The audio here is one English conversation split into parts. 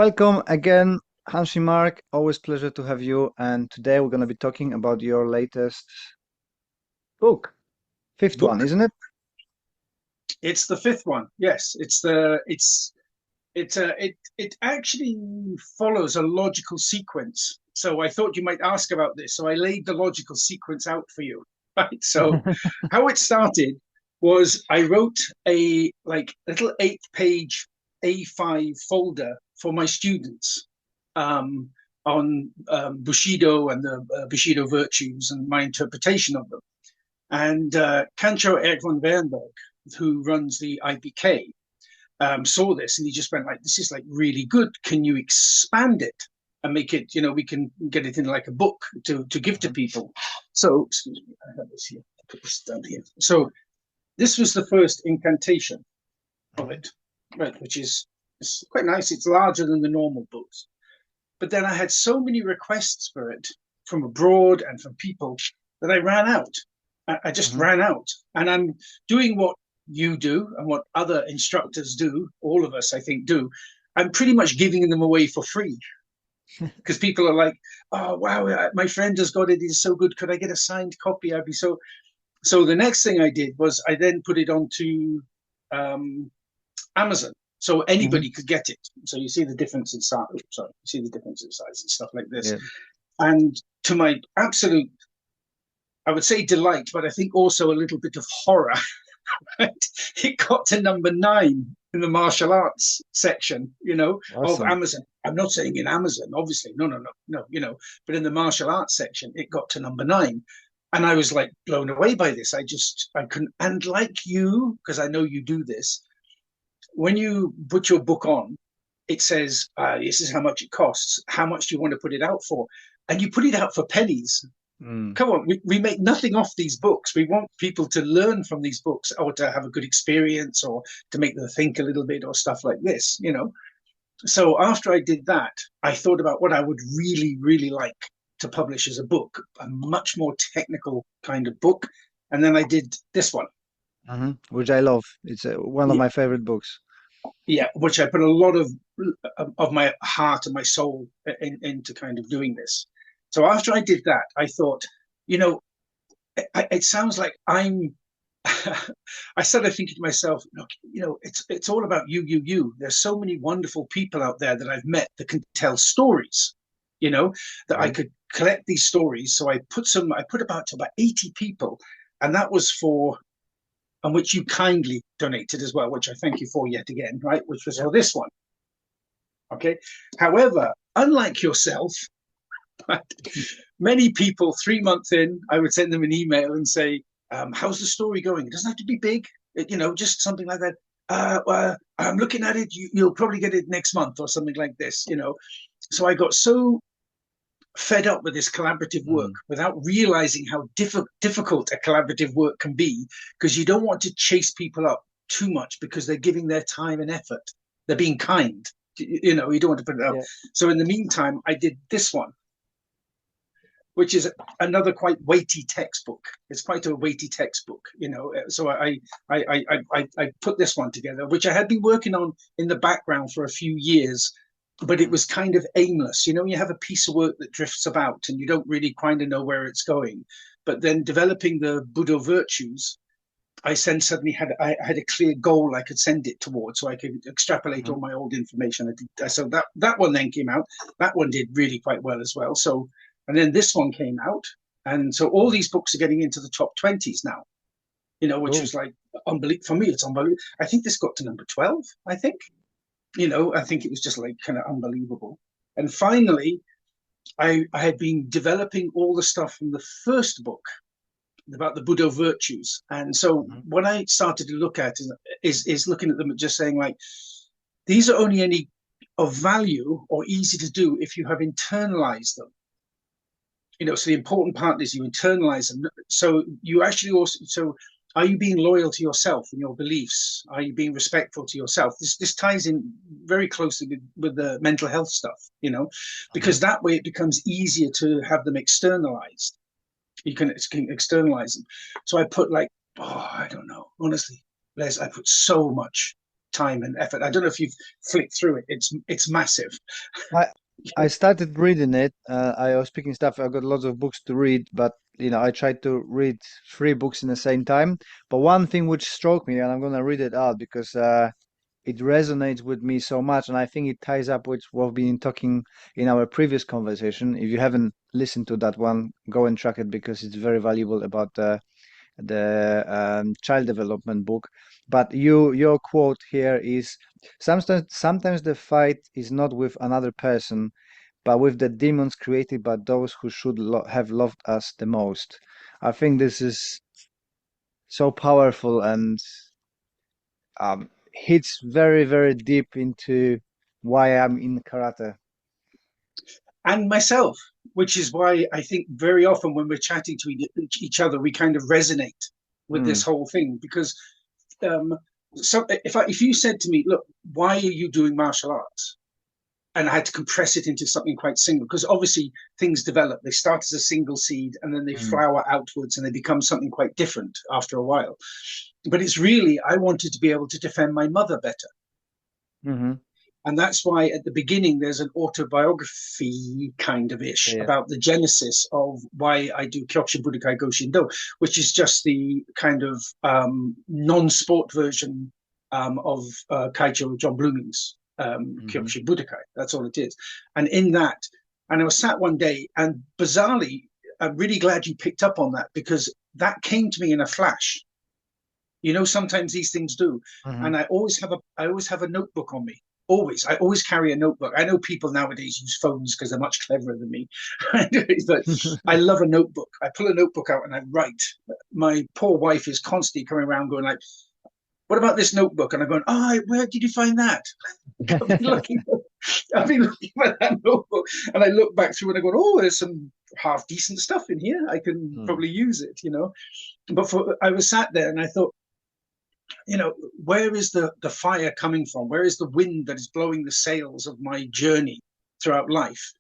Welcome again, Hanshi Marc. Always pleasure to have you. And today we're going to be talking about your latest book, fifth one, Book. isn't it? It's the fifth one. Yes, it actually follows a logical sequence. So I thought you might ask about this. So I laid the logical sequence out for you. Right. So how it started was I wrote a like little 8 page A5 folder for my students um, on Bushido and the Bushido virtues and my interpretation of them. And Kancho Eric von Wernberg, who runs the IPK, saw this and he just went like, "This is like really good. Can you expand it and make it? We can get it in like a book to give to Mhm. people." So, excuse me, I have this here. Put this down here. So this was the first incantation of Mhm. it, right? Which is it's quite nice. It's larger than the normal books, but then I had so many requests for it from abroad and from people that I ran out. I just Mhm. ran out. And I'm doing what you do and what other instructors do, all of us, I think, do. I'm pretty much giving them away for free because people are like, "Oh, wow, my friend has got it. It's so good. Could I get a signed copy? I'd be so." So the next thing I did was I then put it onto um, Amazon, so Mhm. anybody could get it. So you see the difference in size. Sorry, you see the difference in size and stuff like this. Yeah. And to my absolute, I would say delight, but I think also a little bit of horror, right? It got to number 9 in the martial arts section, of Awesome. Amazon. I'm not saying in Amazon, obviously. No, no, no, no, but in the martial arts section, it got to number 9. And I was like blown away by this. I couldn't, and like you, because I know you do this, when you put your book on, it says, this is how much it costs. How much do you want to put it out for? And you put it out for pennies. Mm. Come on, we make nothing off these books. We want people to learn from these books or to have a good experience or to make them think a little bit or stuff like this. So after I did that, I thought about what I would really, really like to publish as a book, a much more technical kind of book. And then I did this one. Which I love. It's one of Yeah, my favorite books. yeah, which I put a lot of my heart and my soul into kind of doing this. So after I did that, I thought, you know, it sounds like I'm. I started thinking to myself, look, it's all about you. There's so many wonderful people out there that I've met that can tell stories, you know, that I Yeah. could collect these stories. So I put about 80 people, and that was for and which you kindly donated as well, which I thank you for yet again, right? Which was Yep. for this one. Okay. However, unlike yourself, many people 3 months in, I would send them an email and say, how's the story going? It doesn't have to be big, just something like that. Well, I'm looking at it. You'll probably get it next month or something like this. So I got so fed up with this collaborative work Mm. without realizing how difficult a collaborative work can be because you don't want to chase people up too much because they're giving their time and effort. They're being kind. You don't want to put it up. Yeah. So in the meantime, I did this one, which is another quite weighty textbook. It's quite a weighty textbook. So I put this one together, which I had been working on in the background for a few years, but it Mhm. was kind of aimless. You have a piece of work that drifts about and you don't really kind of know where it's going. But then developing the Budo virtues, I had a clear goal I could send it towards, so I could extrapolate Mhm. all my old information. So that one then came out. That one did really quite well as well. So, and then this one came out, and so all Mhm. these books are getting into the top 20s now. Which Cool. was like unbelievable for me. It's unbelievable. I think this got to number 12. I think. I think it was just like kind of unbelievable. And finally, I had been developing all the stuff from the first book about the Budo virtues. And so Mhm. what I started to look at is looking at them and just saying like, these are only any of value or easy to do if you have internalized them. So the important part is you internalize them. So you actually also are you being loyal to yourself and your beliefs? Are you being respectful to yourself? This ties in very closely with the mental health stuff, Mhm. because that way it becomes easier to have them externalized. You can externalize them. So I put like, I don't know, honestly, Les, I put so much time and effort. I don't know if you've flicked through it. It's massive. I I started reading it. I was picking stuff. I got lots of books to read, but I tried to read three books in the same time. But one thing which struck me, and I'm gonna read it out because it resonates with me so much, and I think it ties up with what we've been talking in our previous conversation. If you haven't listened to that one, go and track it because it's very valuable about the child development book. But your quote here is sometimes the fight is not with another person, but with the demons created by those who should have loved us the most. I think this is so powerful and hits very, very deep into why I'm in karate. And myself, which is why I think very often when we're chatting to each other, we kind of resonate with this Mm, whole thing because um, so if you said to me, look, why are you doing martial arts? And I had to compress it into something quite single because obviously things develop. They start as a single seed and then they mm, flower outwards and they become something quite different after a while. But it's really, I wanted to be able to defend my mother better. hmm. And that's why at the beginning there's an autobiography kind of ish Yeah. about the genesis of why I do Kyokushin Budokai Goshin Do, which is just the kind of non-sport version of Kaicho John Blooming's Hmm. Kyokushin Budokai. That's all it is. And in that, and I was sat one day, and bizarrely, I'm really glad you picked up on that because that came to me in a flash. Sometimes these things do, Hmm. and I always have a notebook on me. I always carry a notebook. I know people nowadays use phones because they're much cleverer than me, but I love a notebook. I pull a notebook out and I write. My poor wife is constantly coming around going like, "What about this notebook?" And I'm going, "Oh, where did you find that?" I've been looking. I've been looking for that notebook, and I look back through and I go, "Oh, there's some half decent stuff in here. I can Mm, probably use it." But I was sat there and I thought, where is the fire coming from? Where is the wind that is blowing the sails of my journey throughout life?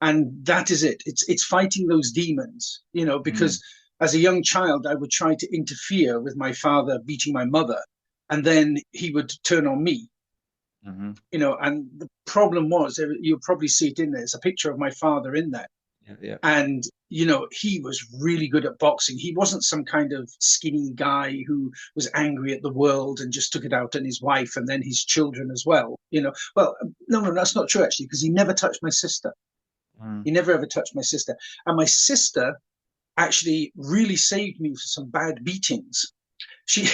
And that is it. It's fighting those demons, mm, because as a young child, I would try to interfere with my father beating my mother, and then he would turn on me, hmm. and the problem was, you'll probably see it in there. There's a picture of my father in there Yeah, yeah. and he was really good at boxing. He wasn't some kind of skinny guy who was angry at the world and just took it out on his wife and then his children as well. No, that's not true actually, because he never touched my sister. Mm, He never ever touched my sister. And my sister actually really saved me from some bad beatings. She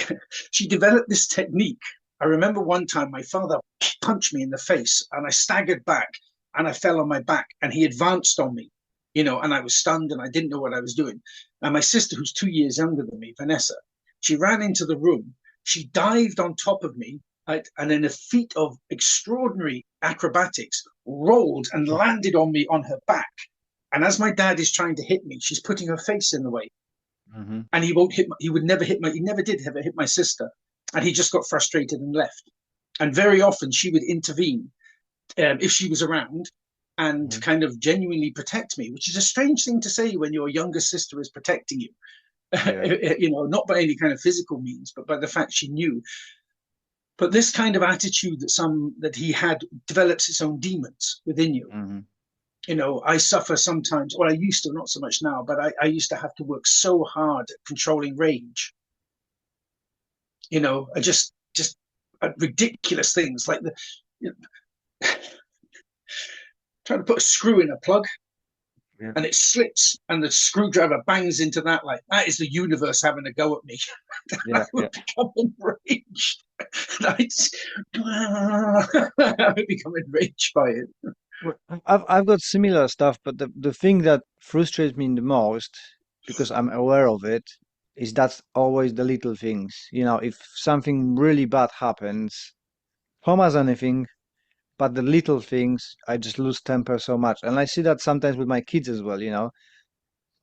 she developed this technique. I remember one time my father punched me in the face and I staggered back and I fell on my back and he advanced on me, and I was stunned and I didn't know what I was doing. And my sister, who's 2 years younger than me, Vanessa, she ran into the room. She dived on top of me, right, and in a feat of extraordinary acrobatics, rolled and landed on me on her back. And as my dad is trying to hit me, she's putting her face in the way hmm. and he won't hit. He would never hit he never did ever hit my sister, and he just got frustrated and left. And very often she would intervene if she was around and Hmm. kind of genuinely protect me, which is a strange thing to say when your younger sister is protecting you. Yeah. Not by any kind of physical means, but by the fact she knew. But this kind of attitude that he had develops its own demons within you. Hmm. I suffer sometimes, or I used to, not so much now, but I used to have to work so hard at controlling rage. I just ridiculous things like you know, trying to put a screw in a plug Yeah. and it slips and the screwdriver bangs into that. Like that is the universe having a go at me. I Yeah. would Yeah. become enraged. I would become enraged by it. Well, I've got similar stuff, but the thing that frustrates me the most, because I'm aware of it, is that's always the little things. If something really bad happens, Tom has anything, but the little things, I just lose temper so much. And I see that sometimes with my kids as well.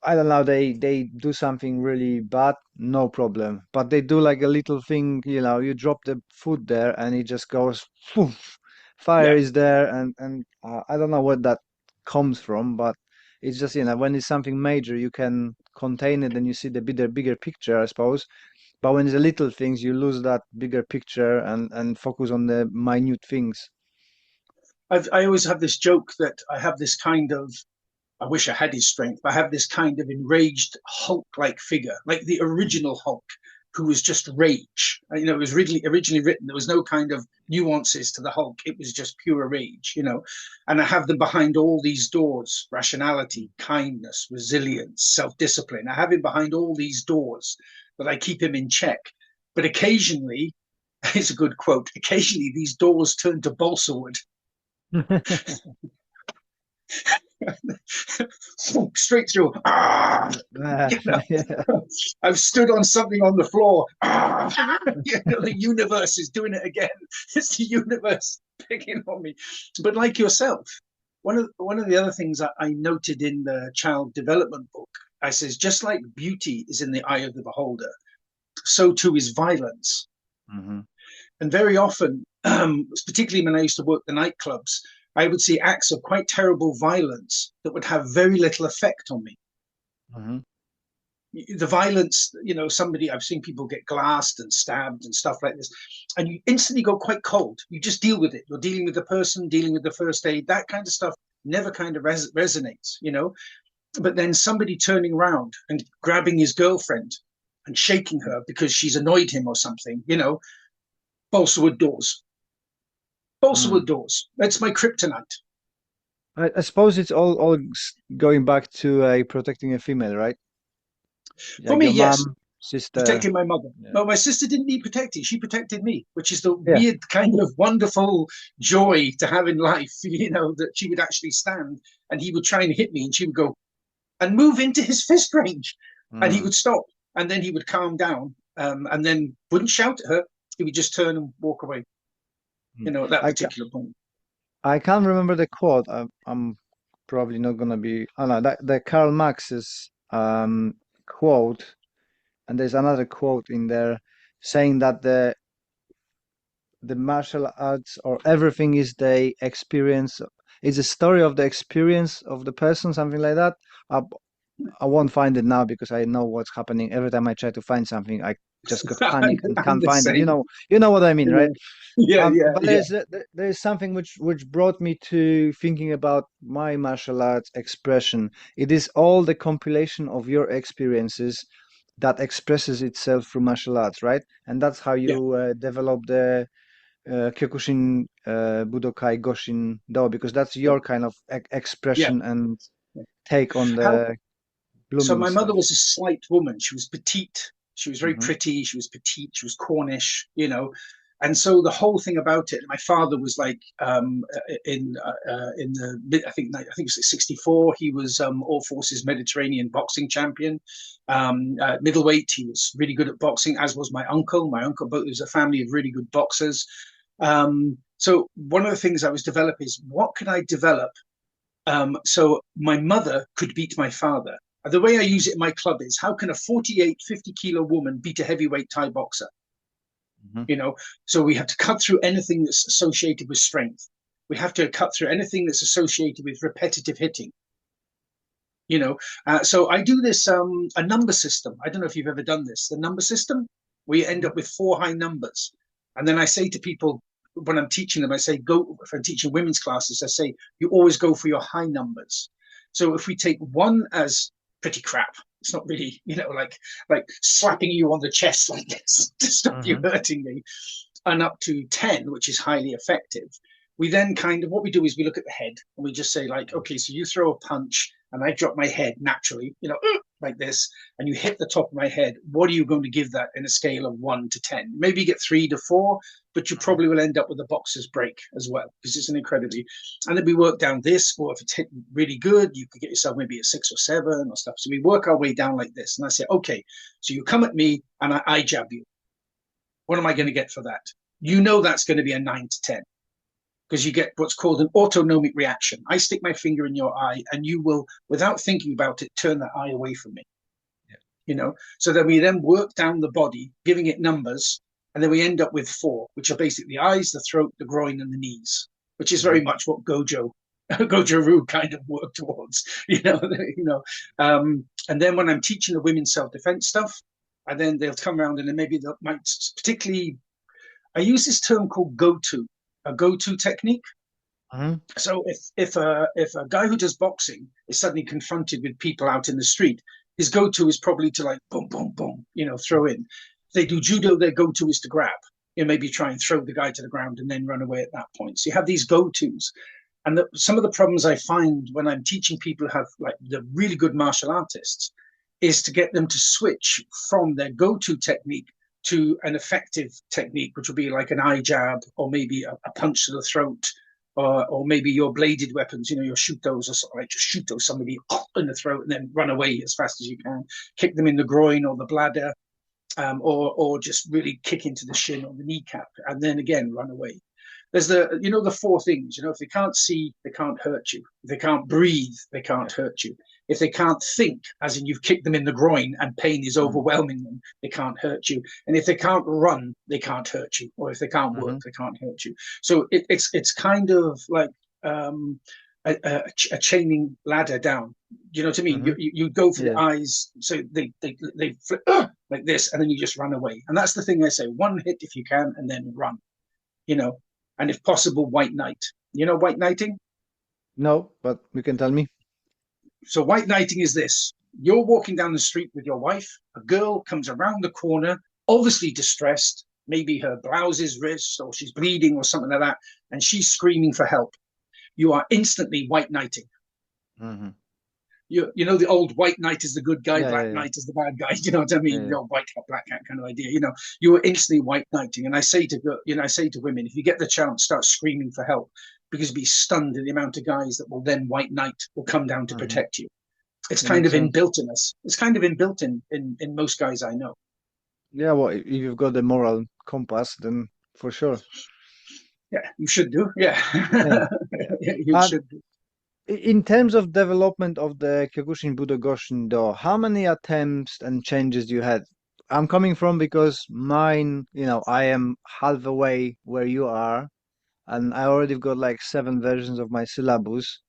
I don't know, they do something really bad, no problem. But they do like a little thing, you drop the food there and it just goes, poof, fire Yeah. is there, and I don't know where that comes from, but it's just, when it's something major, you can contain it and you see the bigger picture, I suppose. But when it's the little things, you lose that bigger picture and focus on the minute things. I always have this joke that I have this kind of, I wish I had his strength, but I have this kind of enraged Hulk-like figure, like the original Hulk, who was just rage. It was originally written. There was no kind of nuances to the Hulk. It was just pure rage. And I have them behind all these doors: rationality, kindness, resilience, self-discipline. I have him behind all these doors that I keep him in check. But occasionally, it's a good quote, occasionally these doors turn to balsa wood. Straight through. Yeah. I've stood on something on the floor. The universe is doing it again. It's the universe picking on me. But like yourself, one of the other things I noted in the child development book, I says, just like beauty is in the eye of the beholder, so too is violence. Hmm. And very often, particularly when I used to work the nightclubs, I would see acts of quite terrible violence that would have very little effect on me. Hmm. The violence, somebody, I've seen people get glassed and stabbed and stuff like this, and you instantly go quite cold. You just deal with it. You're dealing with the person, dealing with the first aid, that kind of stuff never kind of resonates. But then somebody turning around and grabbing his girlfriend and shaking her because she's annoyed him or something, balsa wood doors. Balsa Mm. wood doors. That's my kryptonite. I suppose it's all going back to protecting a female, right? For Like me, your yes, mom, sister. protecting my mother. Yeah. But my sister didn't need protecting. She protected me, which is the Yeah. weird kind of wonderful joy to have in life, that she would actually stand and he would try and hit me and she would go and move into his fist range and he Mm. would stop and then he would calm down and then wouldn't shout at her. He would just turn and walk away, Mm. at that I ca particular point. I can't remember the quote. I'm probably not gonna be. Oh no, that the Karl Marx's quote, and there's another quote in there saying that the martial arts or everything is the experience. It's a story of the experience of the person, something like that. I, I won't find it now because I know what's happening. Every time I try to find something, I just got panic and I'm can't the find it. same. You know what I mean, right? Yeah, yeah, yeah, But yeah. there's something which brought me to thinking about my martial arts expression. It is all the compilation of your experiences that expresses itself through martial arts, right? And that's how Yeah, you develop the Kyokushin, Budokai, Goshin Do, because that's yeah, your kind of yeah. expression and Yeah. take on How the So blooming my mother stuff. was a slight woman. She was petite. She was very Hmm. pretty. She was petite. She was Cornish. And so the whole thing about it. My father was like in the I think it was 64. He was all forces Mediterranean boxing champion. Middleweight. He was really good at boxing, as was my uncle. My uncle, both was a family of really good boxers. So one of the things I was developing is what could I develop so my mother could beat my father. The way I use it in my club is how can a 48, 50-kilo woman beat a heavyweight Thai boxer? Hmm. You know, so we have to cut through anything that's associated with strength. We have to cut through anything that's associated with repetitive hitting. So I do this a number system. I don't know if you've ever done this. The number system, where you end Hmm. up with four high numbers, and then I say to people when I'm teaching them, I say go. If I'm teaching women's classes, I say you always go for your high numbers. So if we take one as pretty crap, it's not really like slapping you on the chest like this to stop you Hmm. hurting me, and up to 10, which is highly effective. We then kind of what we do is we look at the head and we just say, like, okay, so you throw a punch and I drop my head naturally, like this, and you hit the top of my head. What are you going to give that in a scale of 1 to 10? Maybe you get 3 to 4, but you Hmm. probably will end up with a boxer's break as well because it's an incredibly. And then we work down this, or if it's hit really good, you could get yourself maybe a 6 or 7 or stuff. So we work our way down like this, and I say, okay, so you come at me and I jab you. What am I going to get for that? That's going to be a 9 to 10 because you get what's called an autonomic reaction. I stick my finger in your eye and you will, without thinking about it, turn that eye away from me. So then we then work down the body, giving it numbers, and then we end up with 4, which are basically the eyes, the throat, the groin, and the knees, which is Hmm. very much what Gojo Ryu kind of worked towards. And then when I'm teaching the women's self-defense stuff, and then they'll come around and then maybe they might particularly. I use this term called go-to, a go-to technique. Hmm. So if a guy who does boxing is suddenly confronted with people out in the street, his go-to is probably to like boom, boom, boom, throw in. If they do judo, their go-to is to grab. Maybe try and throw the guy to the ground and then run away at that point. So you have these go-tos. And some of the problems I find when I'm teaching people who have like the really good martial artists is to get them to switch from their go-to technique to an effective technique, which will be like an eye jab or maybe a punch to the throat, or maybe your bladed weapons, your shutos, or something like just shuto somebody in the throat and then run away as fast as you can, kick them in the groin or the bladder, or just really kick into the shin or the kneecap, and then again run away. There's the four things. If they can't see, they can't hurt you. If they can't breathe, they can't hurt you. If they can't think, as in you've kicked them in the groin and pain is overwhelming them, they can't hurt you. And if they can't run, they can't hurt you. Or if they can't work, they can't hurt you. So it's kind of like a chaining ladder down. You know what I mean? You go for the eyes, so they flip like this, and then you just run away. And that's the thing I say: one hit if you can, and then run. And if possible, white knight. White knighting? No, but you can tell me. So white knighting is this. You're walking down the street with your wife. A girl comes around the corner, obviously distressed. Maybe her blouse is ripped or she's bleeding or something like that. And she's screaming for help. You are instantly white knighting. Mm-hmm. The old white knight is the good guy, black Yeah. knight is the bad guy. You know what I mean? Yeah. White hat, black hat kind of idea. You are instantly white knighting. And I say to women, if you get the chance, start screaming for help, because be stunned at the amount of guys that will then white knight will come down to protect you. It's kind of inbuilt in us. It's kind of inbuilt in most guys I know. Yeah, well, if you've got the moral compass, then for sure. Yeah, you should do. Yeah, Yeah. you should do. In terms of development of the Kyokushin Budo Goshin Do, how many attempts and changes you had? I'm coming from because mine, I am halfway where you are, and I already got like 7 versions of my syllabus,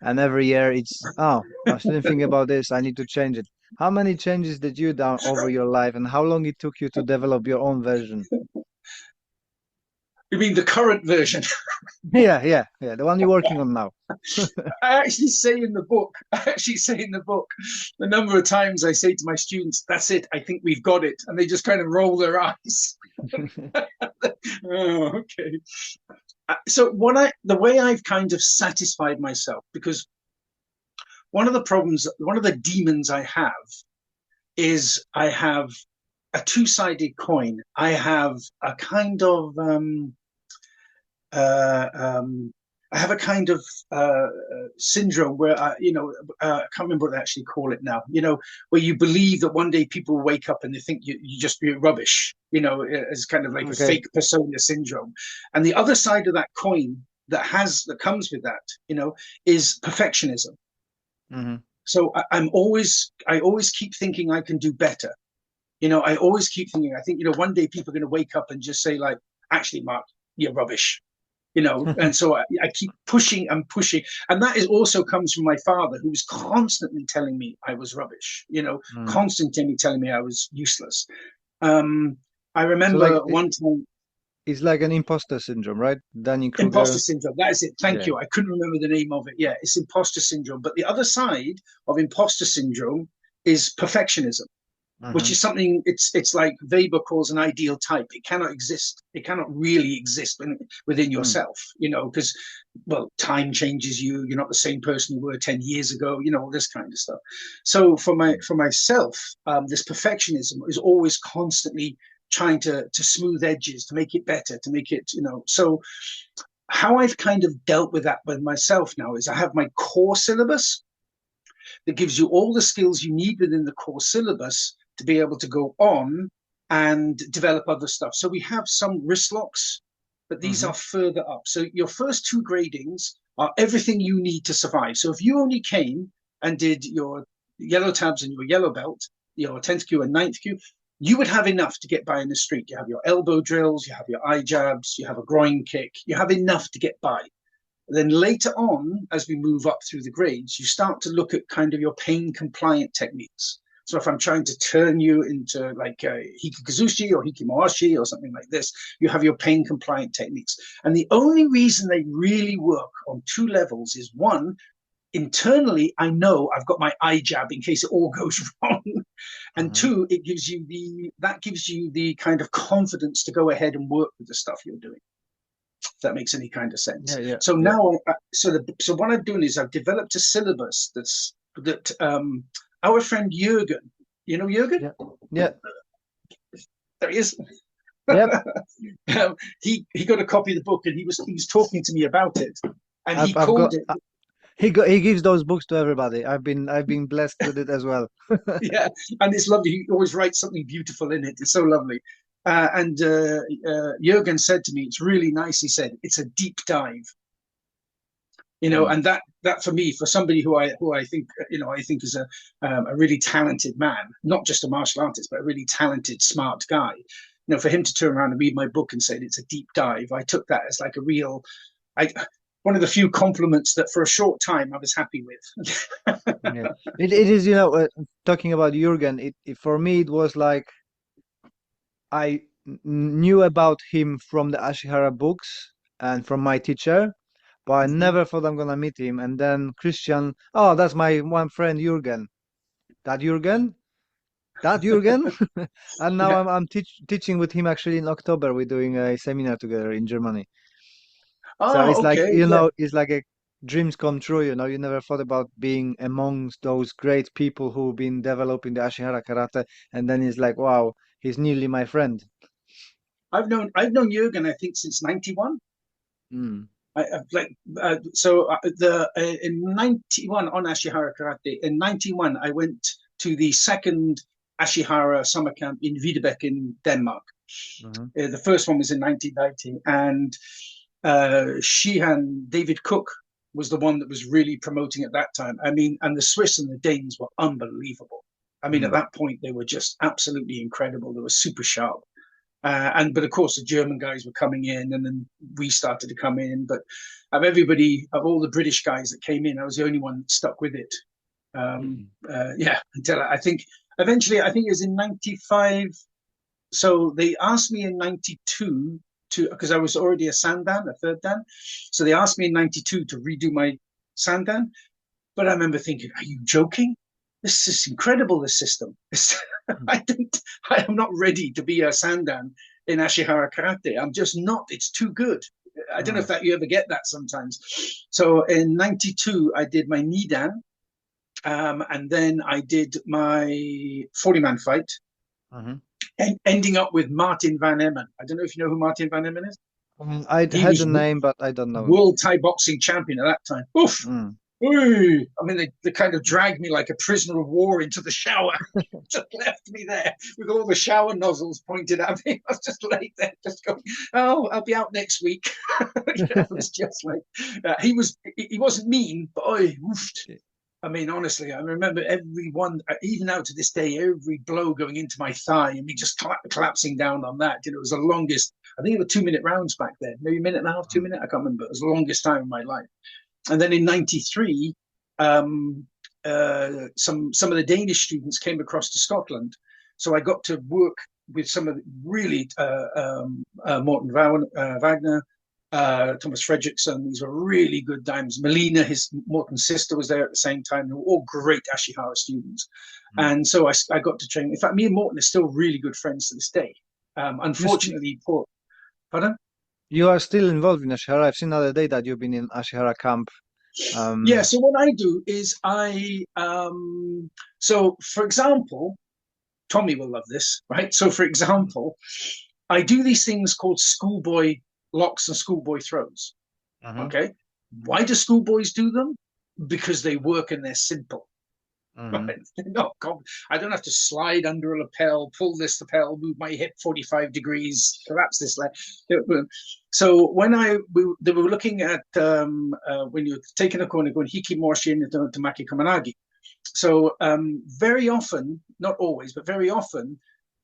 and every year it's, oh, I didn't think about this, I need to change it. How many changes did you do over your life, and how long it took you to develop your own version? You mean the current version? Yeah, the one you're working on now. I actually say in the book, the number of times I say to my students, that's it, I think we've got it. And they just kind of roll their eyes. Oh, okay. So the way I've kind of satisfied myself, because one of the demons I have is I have a two-sided coin. I have a kind of I have a kind of syndrome where I can't remember what they actually call it now. Where you believe that one day people will wake up and they think you just be rubbish. It's kind of like a fake persona syndrome. And the other side of that coin that comes with that, is perfectionism. Mm-hmm. So I always keep thinking I can do better. I always keep thinking, I think, one day people are going to wake up and just say like, actually, Mark, you're rubbish. And so I keep pushing and pushing. And that also comes from my father, who was constantly telling me I was rubbish, constantly telling me I was useless. I remember one time. It's like an imposter syndrome, right? Dunning-Kruger. Imposter syndrome. That is it. Thank you. I couldn't remember the name of it. Yeah, it's imposter syndrome. But the other side of imposter syndrome is perfectionism, which is something it's like Weber calls an ideal type. It cannot exist. It cannot really exist within yourself, because, well, time changes you. You're not the same person you were 10 years ago, all this kind of stuff. So for myself, this perfectionism is always constantly trying to smooth edges, to make it better, to make it, so how I've kind of dealt with that with myself now is I have my core syllabus that gives you all the skills you need within the core syllabus to be able to go on and develop other stuff. So we have some wrist locks, but these are further up. So your first 2 gradings are everything you need to survive. So if you only came and did your yellow tabs and your yellow belt, your 10th Q and 9th Q, you would have enough to get by in the street. You have your elbow drills, you have your eye jabs, you have a groin kick, you have enough to get by. Then later on, as we move up through the grades, you start to look at kind of your pain compliant techniques. So if I'm trying to turn you into like hikikazushi or hikimoashi or something like this, you have your pain compliant techniques. And the only reason they really work on two levels is one, internally, I know I've got my eye jab in case it all goes wrong. And Hmm. two, it gives you the kind of confidence to go ahead and work with the stuff you're doing. If that makes any kind of sense. Yeah, yeah, So yeah, now, so what I'm doing is I've developed a syllabus that our friend Jürgen, you know Jürgen? yeah, yeah, There he is. yep. He got a copy of the book and he was talking to me about it, and he I've called got. it He gives those books to everybody. I've been blessed with it as well. yeah, and it's lovely. He always writes something beautiful in it. It's so lovely. And Jürgen said to me, "It's really nice." He said, "It's a deep dive." Mm, And that for me, for somebody who I think I think is a really talented man, not just a martial artist, but a really talented, smart guy. For him to turn around and read my book and say it's a deep dive, I took that as like a real, I one of the few compliments that for a short time I was happy with. yeah, it is. Talking about Jürgen, for me it was like knew about him from the Ashihara books and from my teacher, but I Mhm. never thought I'm gonna meet him. And then Christian, oh, that's my one friend Jürgen. That Jürgen? That Jürgen? And now Yeah. I'm teaching with him actually in October. We're doing a seminar together in Germany. So it's Oh, like, okay. Yeah. it's like a dreams come true, you never thought about being amongst those great people who've been developing the Ashihara karate, and then it's like, wow, he's nearly my friend. I've known Jürgen, I think, since 91. Mm. I've like so the in 91 on Ashihara Karate. In 91, I went to the second Ashihara summer camp in Videbæk in Denmark. Hmm. The first one was in 1990, and Sheehan David Cook was the one that was really promoting at that time. I mean, and the Swiss and the Danes were unbelievable. I mean, at Mm. that point, they were just absolutely incredible. They were super sharp. But of course the German guys were coming in, and then we started to come in. But of all the British guys that came in, I was the only one that stuck with it. Mm. Yeah, until I think eventually, I think it was in '95. So they asked me in '92 to, because I was already a sandan, a third dan. So they asked me in '92 to redo my sandan. But I remember thinking, are you joking? This is incredible, this system. Mm. I don't, I am not ready to be a Sandan in Ashihara Karate. I'm just not. It's too good. I don't know if Mm. that you ever get that sometimes. So in '92, I did my Nidan, and then I did my 40-man fight, Mhm. and ending up with Martin Van Emmen. I don't know if you know who Martin Van Emmen is. I'd He had was the name, but I don't know him. world Thai boxing champion at that time. Oof. Mm. Ooh. I mean, they kind of dragged me like a prisoner of war into the shower. Just left me there with all the shower nozzles pointed at me. I was just laid there, just going, "Oh, I'll be out next week." It was just like he wasn't mean, but I mean, honestly, I remember everyone, even out to this day, every blow going into my thigh and me just collapsing down on that. It was the longest. I think it was 2 minute rounds back then, maybe a minute and a half, 2 minutes. I can't remember. It was the longest time of my life. And then in '93, some of the Danish students came across to Scotland, so I got to work with some of the really Morten Wagner, Thomas Fredrickson. These were really good dimes. Melina, his Morton's sister, was there at the same time. They were all great Ashihara students, Mm. and so I got to train. In fact, me and Morton are still really good friends to this day. You st Unfortunately, poor. Pardon? you are still involved in Ashihara. I've seen the other day that you've been in Ashihara camp. Yeah, Um, so what I do is so for example, Tommy will love this, right? So for example, I do these things called schoolboy locks and schoolboy throws. mhm, Okay. Why do schoolboys do them? Because they work and they're simple. mhm, Right? No, I don't have to slide under a lapel, pull this lapel, move my hip 45 degrees, collapse this leg. So when they were looking at when you're taking a corner, going hiki morshin to maki kamanagi. So very often, not always, but very often,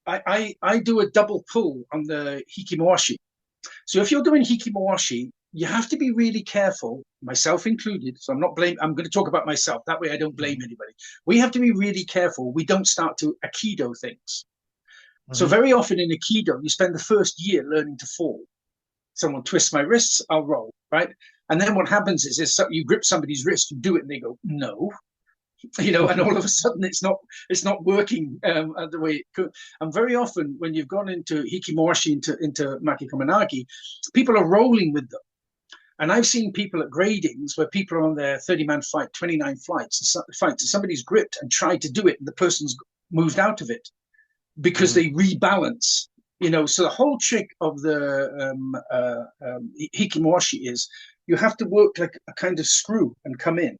I do a double pull on the hikimoashi. So if you're doing hikimoashi, you have to be really careful, myself included. So I'm going to talk about myself. That way I don't blame Mhm. anybody. We have to be really careful. We don't start to Aikido things. So Mhm. very often in Aikido, you spend the first year learning to fall. Someone twists my wrists, I'll roll, right? And then what happens is you grip somebody's wrist, you do it, and they go, no, and all of a sudden it's not working the way it could. And very often when you've gone into hikimoshi, into makikomanagi, people are rolling with them. And I've seen people at gradings where people are on their 30-man fight, 29 fights, and somebody's gripped and tried to do it, and the person's moved out of it because Mhm. they rebalance. So the whole trick of the hikimoshi is you have to work like a kind of screw and come in.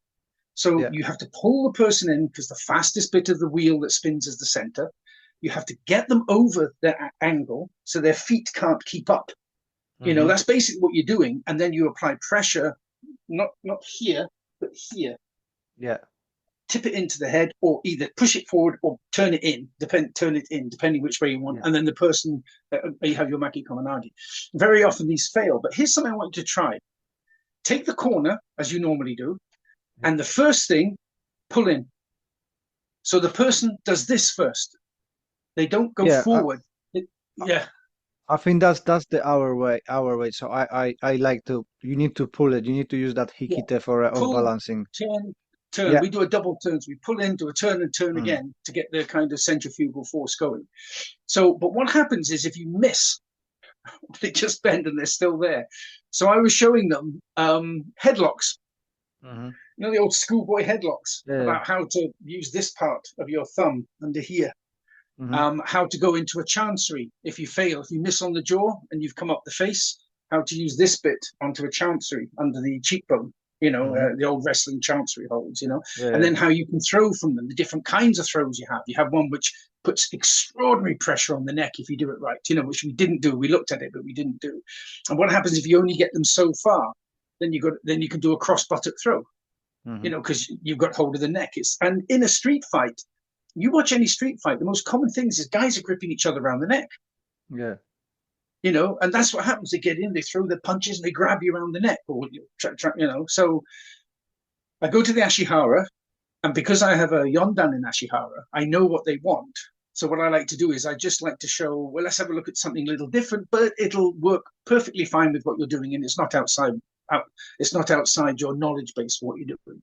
So Yeah. you have to pull the person in because the fastest bit of the wheel that spins is the center. You have to get them over their angle so their feet can't keep up. Mhm. That's basically what you're doing. And then you apply pressure, not here, but here. Yeah. Tip it into the head, or either push it forward or turn it in, depending which way you want. Yeah. And then the person, you have your Maki Komanagi. Very often these fail, but here's something I want you to try. Take the corner, as you normally do, Yeah. and the first thing, pull in. So the person does this first. They don't go Yeah. forward. Yeah, I think that's the our way. So I like to. You need to pull it. You need to use that yeah. hikite for off Pull, balancing. turn, turn. Yeah. We do a double turn. So we pull into a turn and turn Mm. again to get the kind of centrifugal force going. So, but what happens is if you miss, they just bend and they're still there. So I was showing them headlocks, Mhm. the old schoolboy headlocks, Yeah. about how to use this part of your thumb under here, Mhm. how to go into a chancery if you fail, if you miss on the jaw and you've come up the face, how to use this bit onto a chancery under the cheekbone. Mhm. The old wrestling chancery holds, Yeah. and Yeah. then how you can throw from them, the different kinds of throws you have. You have one which puts extraordinary pressure on the neck if you do it right, which we didn't do. We looked at it, but we didn't do. And what happens if you only get them so far? Then you can do a cross buttock throw, Mhm. because you've got hold of the neck. And in a street fight, you watch any street fight, the most common things is guys are gripping each other around the neck, Yeah. and that's what happens. They get in, they throw their punches, and they grab you around the neck, or So I go to the Ashihara, and because I have a Yondan in Ashihara, I know what they want. So what I like to do is I just like to show, well, let's have a look at something a little different, but it'll work perfectly fine with what you're doing, and it's not outside your knowledge base for what you're doing.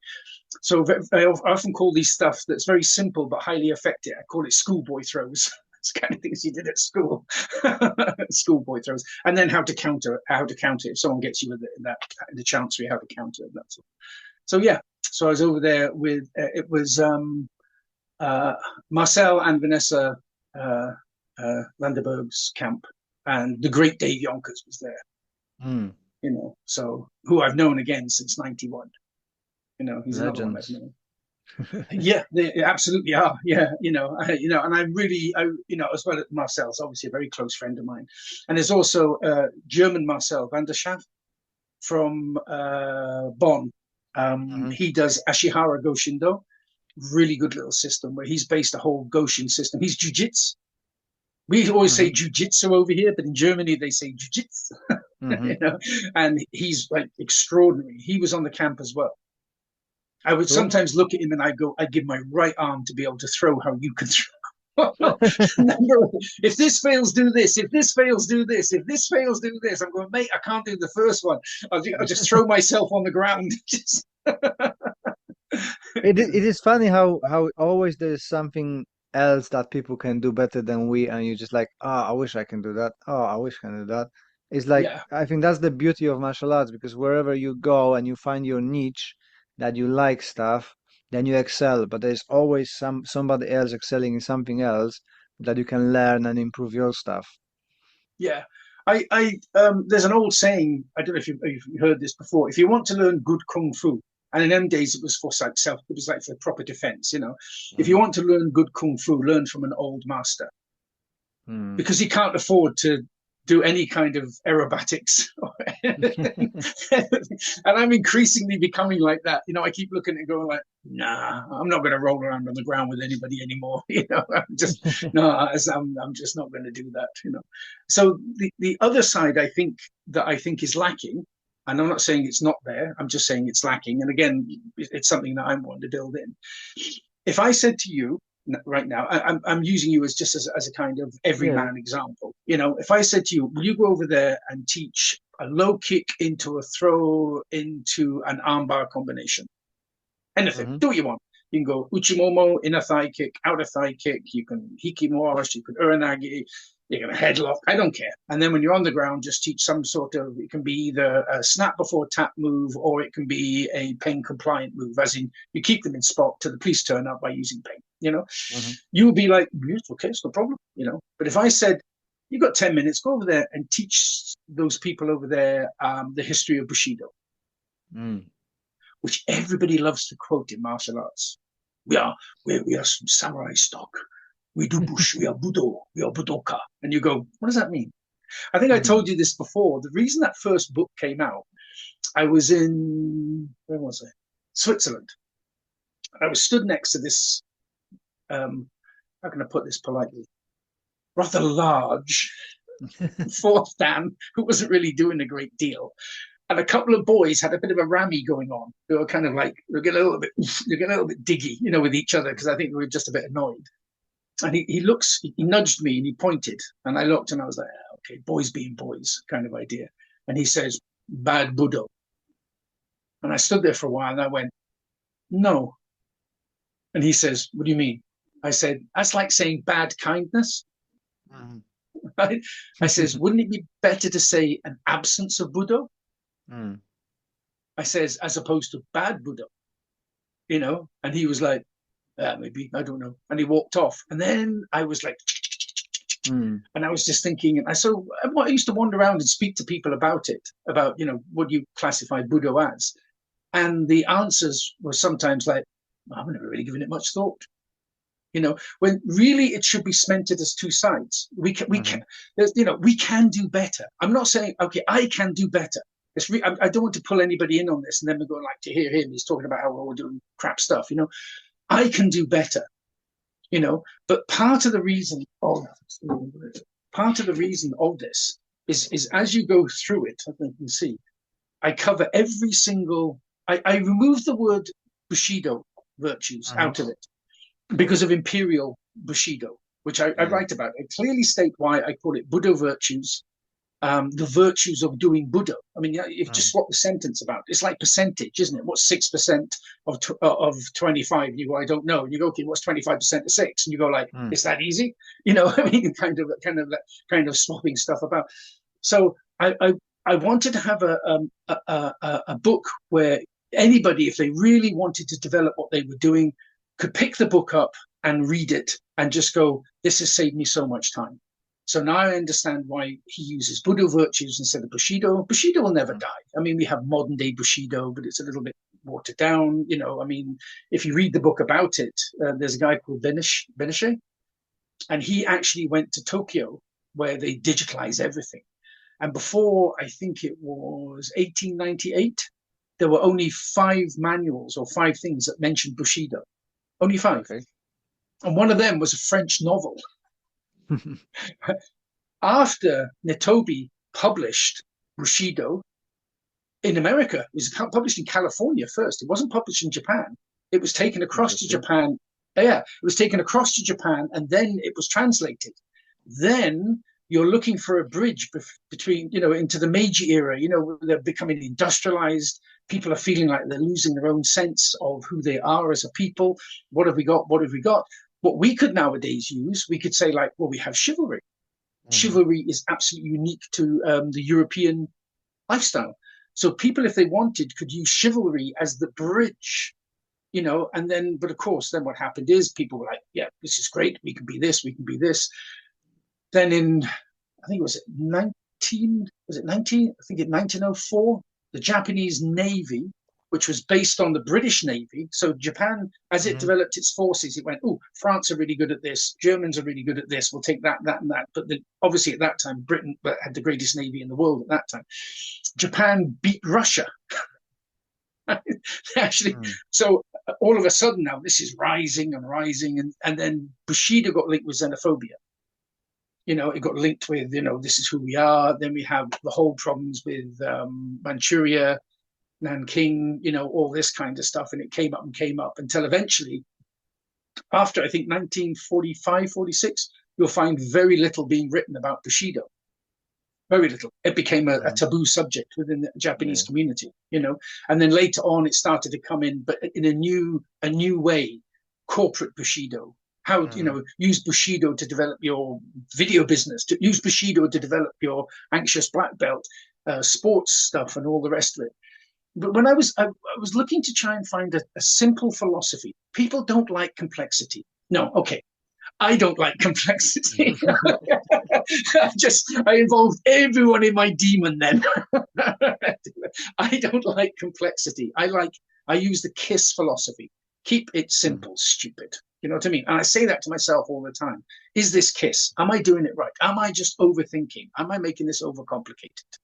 So I often call these stuff that's very simple but highly effective. I call it schoolboy throws. It's kind of things you did at school, schoolboy throws, and then how to counter if someone gets you with that in the chancery, how to counter it. That's all. So yeah, so I was over there with it was uh, Marcel and Vanessa Landerberg's camp, and the great Dave Yonkers was there. Mm. So who I've known again since '91. He's another one I've Legends. known. Yeah, they absolutely are. Yeah, and I really, as well as Marcel's obviously a very close friend of mine, and there's also German Marcel van der Schaaf from Bonn. Mhm. He does Ashihara Goshindo, really good little system where he's based a whole Goshin system. He's jujitsu. We always say Mhm. jujitsu over here, but in Germany they say jujitsu. Mhm. And he's like extraordinary. He was on the camp as well. I would Cool. sometimes look at him and I'd give my right arm to be able to throw how you can throw. If this fails, do this. If this fails, do this. If this fails, do this. I'm going, mate, I can't do the first one. I'll just throw myself on the ground. It is funny how always there's something else that people can do better than we, and you're just like, oh, I wish I can do that. Oh, I wish I can do that. It's like Yeah, I think that's the beauty of martial arts because wherever you go and you find your niche that you like stuff, then you excel. But there's always somebody else excelling in something else that you can learn and improve your stuff. yeah. There's an old saying. I don't know if you've heard this before. If you want to learn good kung fu, and in them days it was for self, it was like for proper defense. If you Hmm. want to learn good kung fu, learn from an old master, Hmm. because he can't afford to do any kind of aerobatics or anything. And I'm increasingly becoming like that. I keep looking and going like, nah, I'm not going to roll around on the ground with anybody anymore. I'm just no, I'm just not going to do that. So the other side I think is lacking, And I'm not saying it's not there. I'm just saying it's lacking. And again, it's something that I want to build in. If I said to you right now, I'm using you as just as a kind of Yeah. everyman example. You know, if I said to you, will you go over there and teach a low kick into a throw into an armbar combination? Anything, Hmm. do what you want. You can go uchimomo, inner thigh kick, outer thigh kick. You can hikimoshi, you can uranagi, you can headlock. I don't care. And then when you're on the ground, just teach some sort of. It can be either a snap before tap move, or it can be a pain compliant move, as in you keep them in spot till the police turn up by using pain. You know, Hmm. you would be like, yes, okay, it's no problem. You know, but if I said you've got 10 minutes, go over there and teach those people over there the history of Bushido, Mm. which everybody loves to quote in martial arts. We are some samurai stock. We do bush. We are Budo. We are Budoka. And you go, what does that mean? I think I told Mm. you this before. The reason that first book came out, I was in where was I? Switzerland. I was stood next to this. How can I put this politely? Rather large fourth Dan who wasn't really doing a great deal. And a couple of boys had a bit of a rammy going on. They were kind of like they're getting a little bit diggy, you know, with each other because I think we were just a bit annoyed. And he nudged me and he pointed, and I looked and I was like, okay, boys being boys, kind of idea. And he says, bad Budo. And I stood there for a while and I went, no. And he says, what do you mean? I said, that's like saying bad kindness. Mm. Right? I says, wouldn't it be better to say an absence of Budo? Mm. I says, as opposed to bad Budo, you know? And he was like, maybe, I don't know. And he walked off. And then I was like, Mm. and I was just thinking, so I used to wander around and speak to people about it, about, you know, what you classify Budo as. And the answers were sometimes like, I've never really given it much thought. You know, when really it should be cemented as two sides. Mhm. We can do better. I'm not saying, okay, I can do better. I don't want to pull anybody in on this and then we're going like to hear him. He's talking about how we're doing crap stuff. You know, I can do better. You know, but part of the reason of this is as you go through it, I think you can see, I cover every single. I remove the word Bushido virtues Mhm. out of it because of Imperial Bushido, which I Mm. write about. I clearly state why I call it Budo virtues, the virtues of doing Budo. I mean, if just Mm. swap the sentence about, it's like percentage, isn't it? What's 6% of 25? You go, I don't know. And you go, okay, what's 25% of six? And you go, like, Mm. is that easy? You know, I mean, kind of swapping stuff about. So I wanted to have a book where anybody, if they really wanted to develop what they were doing, could pick the book up and read it and just go, this has saved me so much time. So now I understand why he uses Budo virtues instead of Bushido. Bushido will never Mm. die. I mean, we have modern day Bushido, but it's a little bit watered down. You know, I mean, if you read the book about it, there's a guy called Benishe, and he actually went to Tokyo where they digitalize everything. And before, I think it was 1898, there were only 5 manuals or 5 things that mentioned Bushido. Only 5. Okay. And one of them was a French novel. After Netobi published Bushido in America, it was published in California first. It wasn't published in Japan. It was taken across to Interesting. Japan. Yeah, it was taken across to Japan and then it was translated. Then you're looking for a bridge between, you know, into the Meiji era. You know, they're becoming industrialized. People are feeling like they're losing their own sense of who they are as a people. What have we got? What have we got? What we could nowadays use, we could say like, well, we have chivalry. Mhm. Chivalry is absolutely unique to the European lifestyle. So people, if they wanted, could use chivalry as the bridge, you know, and then, but of course, then what happened is people were like, yeah, this is great. We can be this, we can be this. Then I think it was 19, I think in 1904, the Japanese Navy, which was based on the British Navy. So Japan, as it Mhm. developed its forces, it went, oh, France are really good at this. Germans are really good at this. We'll take that, that, and that. But obviously at that time, Britain had the greatest Navy in the world at that time. Japan beat Russia. Actually, Mm. so all of a sudden now this is rising and rising. And then Bushido got linked with xenophobia. it got linked with, this is who we are. Then we have the whole problems with Manchuria, Nanking, all this kind of stuff. And it came up and came up until eventually, after I think 1945, 46, you'll find very little being written about Bushido. Very little. It became a taboo subject within the Japanese community, and then later on it started to come in, but in a new way, corporate Bushido. How, use Bushido to develop your video business, to use Bushido to develop your anxious black belt, sports stuff and all the rest of it. But when I was looking to try and find a simple philosophy. People don't like complexity. No, okay. I don't like complexity. I involved everyone in my demon then. I don't like complexity. I use the KISS philosophy. Keep it simple, stupid. You know what I mean? And I say that to myself all the time. Is this KISS? Am I doing it right? Am I just overthinking? Am I making this overcomplicated?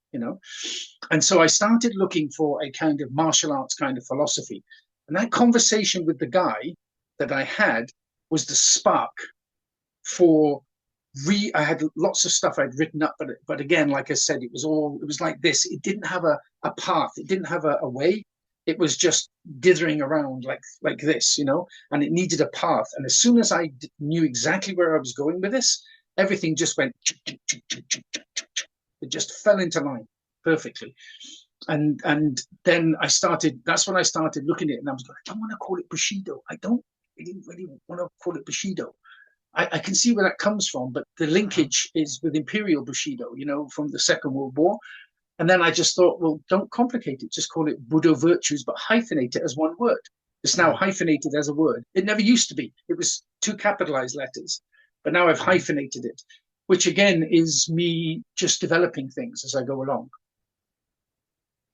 And so I started looking for a kind of martial arts kind of philosophy. And that conversation with the guy that I had was the spark for I had lots of stuff I'd written up, but again, like I said, it was like this. It didn't have a path. It didn't have a way. It was just dithering around like this, and it needed a path. And as soon as I knew exactly where I was going with this, everything just went, it just fell into line perfectly. And then that's when I started looking at it, and I was like, I don't want to call it Bushido. I didn't really want to call it Bushido. I can see where that comes from, but the linkage is with Imperial Bushido, from the Second World War. And then I just thought, well, don't complicate it. Just call it Budo virtues, but hyphenate it as one word. It's now hyphenated as a word. It never used to be. It was two capitalized letters, but now I've hyphenated it, which again is me just developing things as I go along.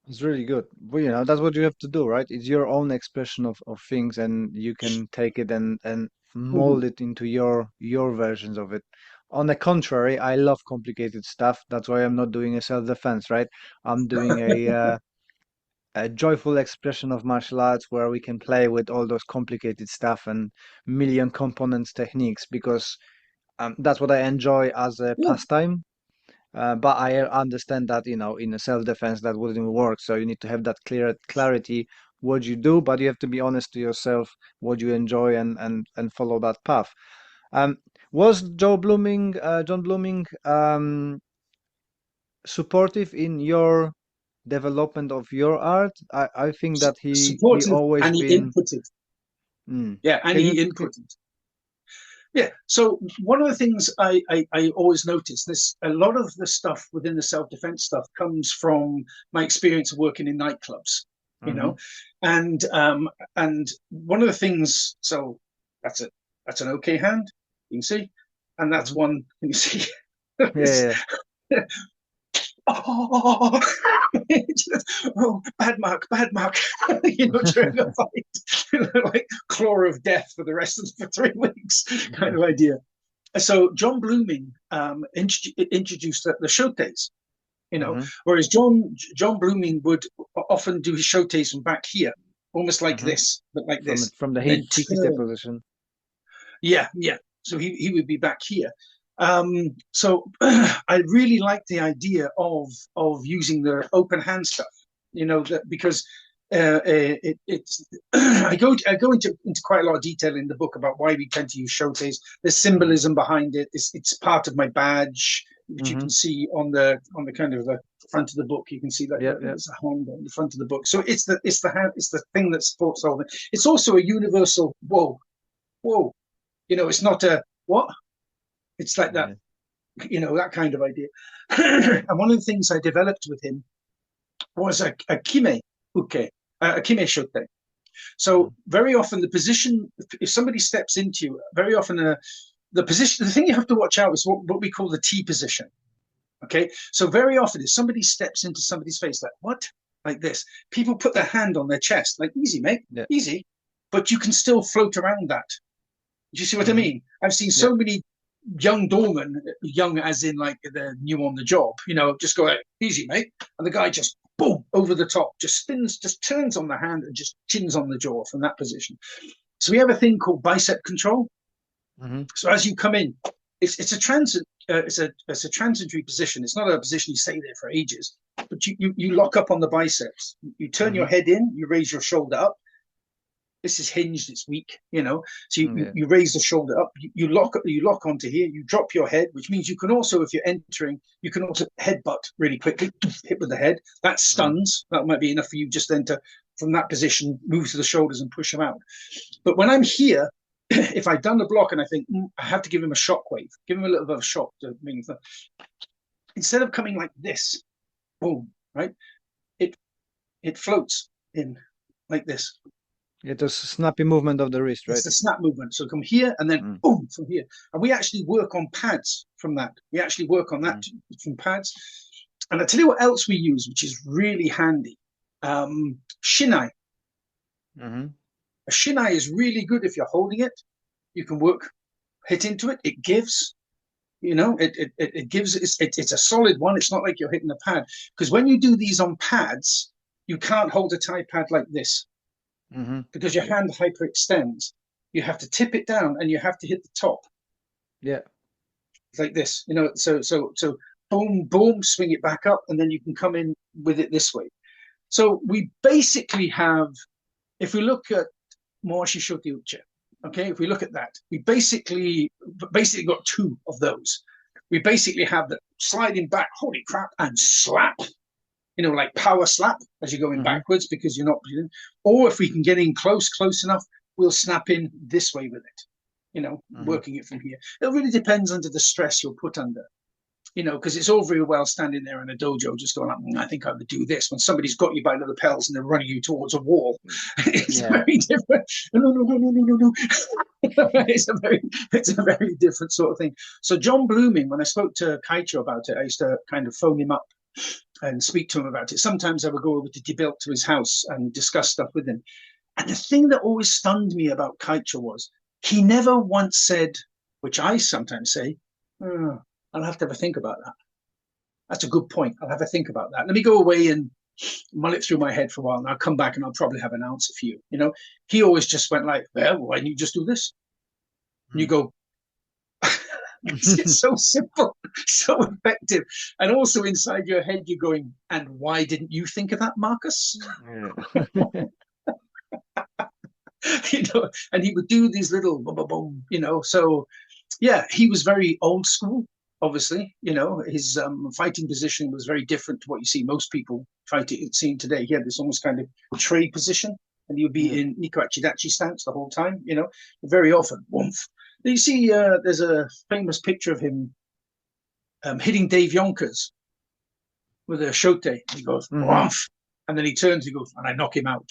It's really good. Well, that's what you have to do, right? It's your own expression of things, and you can take it and mold it into your versions of it. On the contrary, I love complicated stuff. That's why I'm not doing a self-defense, right? I'm doing a joyful expression of martial arts where we can play with all those complicated stuff and million components techniques because that's what I enjoy as a pastime. But I understand that, in a self-defense that wouldn't work. So you need to have that clarity what you do, but you have to be honest to yourself what you enjoy and follow that path. Um, was John Blooming, supportive in your development of your art? I think that he Supportive, always and he been. inputted. Mm, Yeah, and can he you? inputted. Yeah. So one of the things I always notice, this a lot of the stuff within the self-defense stuff comes from my experience of working in nightclubs, you Hmm. know, and one of the things. So that's an okay hand, you can see, and that's Hmm. one. Can you see? Yeah, Oh, oh, bad mark, during a fight, like claw of death for the rest of for 3 weeks, kind yeah. of idea. So John Blooming introduced the shotes, Hmm. whereas John Blooming would often do his shotes from back here, almost like Hmm. this, but like From this, from the and then Hikiste turn. position. Yeah, yeah. So he would be back here. So I really like the idea of using the open hand stuff, because it's I go into quite a lot of detail in the book about why we tend to use shotes. There's Hmm. symbolism behind it. It's part of my badge, which you Hmm. can see on the kind of the front of the book. You can see that Yeah, yeah. there's a hand on the front of the book. So it's the thing that supports all of it. It's also a universal whoa. It's not a what. It's like that, Yeah. that kind of idea. And one of the things I developed with him was a kime uke, a kime shote. Hmm. So very often the position, if somebody steps into you, very often the thing you have to watch out is what we call the T position. Okay. So very often if somebody steps into somebody's face, like what? Like this, people put their hand on their chest, like easy, mate, Yeah. easy. But you can still float around that. Do you see what I Hmm. mean? I've seen Yeah. so many young doormen, young as in like they're new on the job, just go like, easy, mate. And the guy just boom over the top, just spins, just turns on the hand and just chins on the jaw from that position. So we have a thing called bicep control. Hmm. So as you come in, it's a it's a transitory position. It's not a position you stay there for ages, but you lock up on the biceps. You turn your Hmm. head in, you raise your shoulder up. This is hinged, it's weak, So Yeah. you raise the shoulder up, you lock onto here, you drop your head, which means you can also, if you're entering, you can also headbutt really quickly, hit with the head. That Mm. stuns. That might be enough for you just then to, from that position, move to the shoulders and push them out. But when I'm here, if I've done the block and I think I have to give him a shock wave, give him a little bit of a shock to mean instead of coming like this, boom, right? It it floats in like this. It was a snappy movement of the wrist, It's right? the snap movement. So come here and then Mm. boom from here. And we actually work on pads from that. We actually work on that Mm. from pads. And I tell you what else we use, which is really handy. Shinai. Hmm. A shinai is really good if you're holding it. You can hit into it. It gives, it gives, it's a solid one. It's not like you're hitting the pad. Because when you do these on pads, you can't hold a Thai pad like this Hmm. because your hand hyperextends. You have to tip it down and you have to hit the top Yeah. like this, so boom, boom, swing it back up, and then you can come in with it this way. So we basically have, if we look at Moashi Shoti Uche, okay, if we look at that, we basically got two of those. We basically have the sliding back, holy crap, and slap, like power slap as you're going Hmm. backwards because you're not breathing. Or if we can get in close enough, we'll snap in this way with it, Hmm. working it from here. It really depends under the stress you're put under, because it's all very well standing there in a dojo just going, I think I would do this. When somebody's got you by the lapels and they're running you towards a wall, it's Yeah. very different. No, no, no, no, no, no, no. It's a very different sort of thing. So John Blooming, when I spoke to Kaicho about it, I used to kind of phone him up and speak to him about it. Sometimes I would go over to Debuilt to his house and discuss stuff with him. And the thing that always stunned me about Kaicho was he never once said, which I sometimes say, oh, I'll have to have a think about that. That's a good point. I'll have a think about that. Let me go away and mull it through my head for a while, and I'll come back and I'll probably have an answer for you. He always just went like, well, why don't you just do this? And you Mm. go, it's so simple, so effective. And also inside your head, you're going, and why didn't you think of that, Marcus? Yeah. And he would do these little boom, boom, boom, So, yeah, he was very old school. Obviously, his fighting position was very different to what you see most people seeing today. He had this almost kind of tray position, and he would Yeah. be in Nikuachidachi stance the whole time. Very often, woof. You see, there's a famous picture of him hitting Dave Yonkers with a shote. He goes, Hmm. woof, and then he turns, he goes, and I knock him out.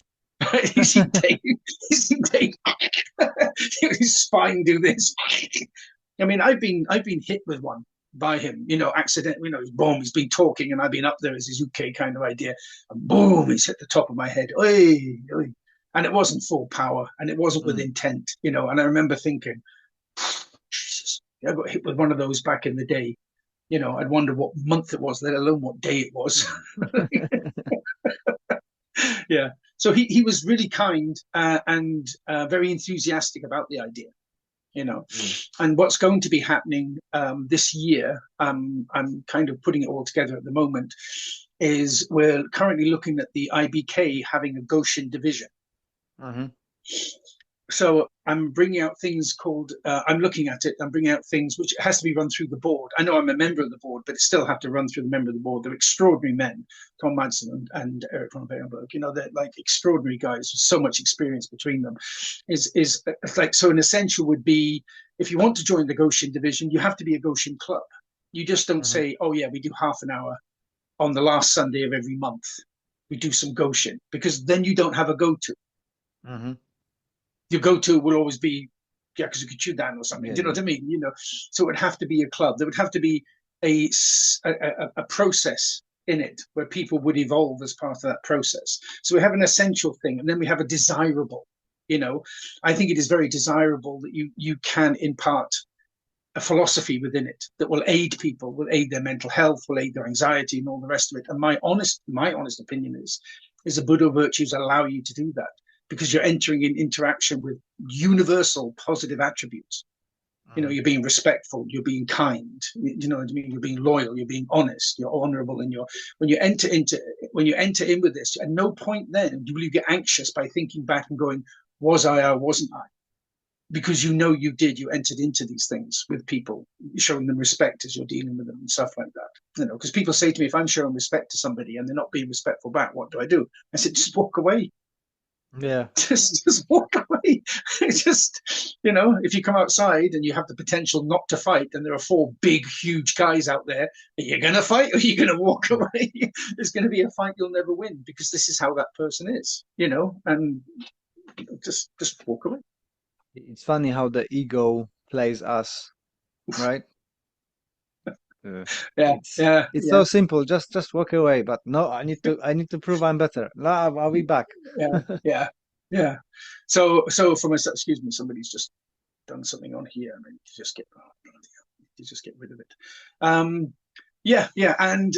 you see Dave, you see Dave, his spine do this. I mean, I've been hit with one by him, accidentally, boom, he's been talking and I've been up there as his UK kind of idea, and boom, he's hit the top of my head. Oy, oy. And it wasn't full power and it wasn't with Mm. intent, and I remember thinking, Jesus, I got hit with one of those back in the day. I'd wonder what month it was, let alone what day it was. Yeah. So he was really kind and very enthusiastic about the idea. you know. Mm. And what's going to be happening this year, I'm kind of putting it all together at the moment, is we're currently looking at the IBK having a Goshin division. Mhm. So I'm bringing out things called, I'm looking at it, I'm bringing out things which has to be run through the board. I know I'm a member of the board, but it still have to run through the member of the board. They're extraordinary men, Tom Madsen and Eric von Berenberg. They're like extraordinary guys with so much experience between them. Is like, so an essential would be, if you want to join the Goshin division, you have to be a Goshin club. You just don't Mhm. say, oh yeah, we do half an hour on the last Sunday of every month. We do some Goshin, because then you don't have a go-to. Mhm. Your go-to will always be Gyakuzuki or something. Yeah. Do you know Yeah. what I mean? So it would have to be a club. There would have to be a, a process in it where people would evolve as part of that process. So we have an essential thing, and then we have a desirable. I think it is very desirable that you can impart a philosophy within it that will aid people, will aid their mental health, will aid their anxiety, and all the rest of it. And my honest opinion is the Budo virtues allow you to do that, because you're entering in interaction with universal positive attributes. You know, Mm. you're being respectful, you're being kind, you know what I mean? You're being loyal, you're being honest, you're honorable, and you're when you enter in with this, at no point then will you get anxious by thinking back and going, was I or wasn't I? Because you know you did, you entered into these things with people, showing them respect as you're dealing with them and stuff like that. You know, because people say to me, if I'm showing respect to somebody and they're not being respectful back, what do I do? I said, just walk away. Yeah. Just walk away. It's just, you know, if you come outside and you have the potential not to fight, and there are four big, huge guys out there, are you going to fight or are you going to walk away? There's going to be a fight you'll never win, because this is how that person is, you know, and just walk away. It's funny how the ego plays us, right? Uh, Yeah, it's yeah, it's yeah, so simple. Just walk away. But no, I need to prove I'm better. La, I'll be back. yeah, yeah, yeah. So for myself, excuse me, somebody's just done something on here. I mean, you just get rid of it. Um, yeah, yeah, and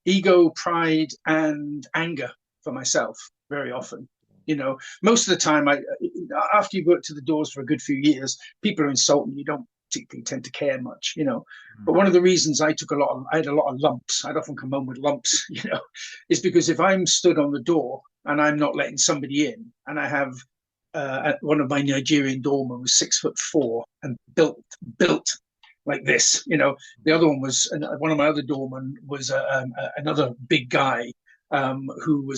ego, pride, and anger for myself very often. You know, most of the time, after you've worked to the doors for a good few years, people are insulting you. Don't particularly tend to care much, you know. But Mm. one of the reasons I had a lot of lumps. I'd often come home with lumps, you know, is because if I'm stood on the door and I'm not letting somebody in, and I have one of my Nigerian doormen was 6'4" and built like this. You know, the other one was one of my other doormen was another big guy who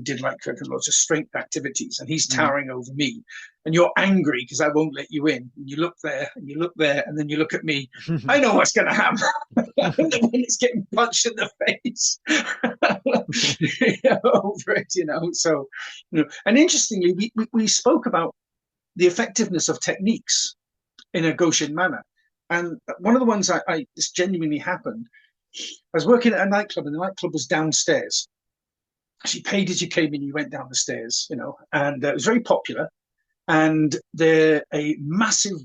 did like lots of strength activities, and he's Mhm. towering over me. And you're angry because I won't let you in. And you look there, and you look there, and then you look at me. I know what's going to happen. I'm the one that's getting punched in the face over it, you know. So, you know, and interestingly, we spoke about the effectiveness of techniques in a Goshin manner. And one of the ones this genuinely happened. I was working at a nightclub, and the nightclub was downstairs. So you paid as you came in, you went down the stairs, you know, and it was very popular. And a massive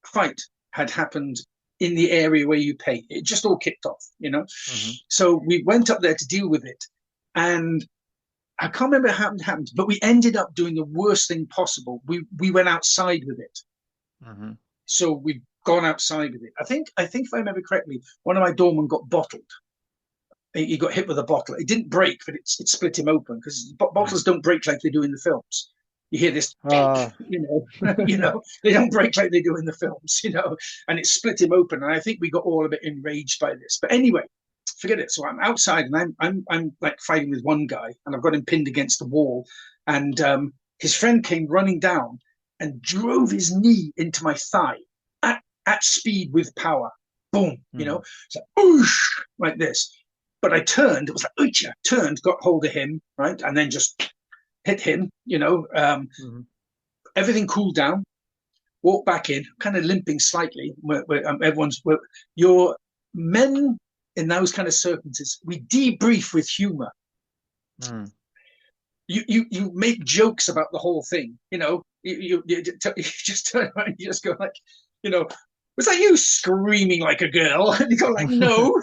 fight had happened in the area where you pay. It just all kicked off, you know. Mhm. So we went up there to deal with it, and I can't remember how it happened, but we ended up doing the worst thing possible. We went outside with it. Mhm. So we've gone outside with it. I think if I remember correctly, one of my doormen got bottled. He got hit with a bottle. It didn't break, but it split him open, because Mm. bottles don't break like they do in the films. You hear this, Ah. you know, they don't break like they do in the films, you know, and it split him open. And I think we got all a bit enraged by this. But anyway, forget it. So I'm outside, and I'm like fighting with one guy, and I've got him pinned against the wall, and his friend came running down and drove his knee into my thigh at speed with power. Boom, you Mhm. know, so oosh, like this. But I turned, it was like, Ucha, turned, got hold of him, right? And then just hit him, you know. Mhm. Everything cooled down, walked back in, kind of limping slightly. Everyone's, your men in those kind of circumstances, we debrief with humor. Mm. You make jokes about the whole thing, you know. You just turn around, you just go like, you know, was that you screaming like a girl? And you go like, no,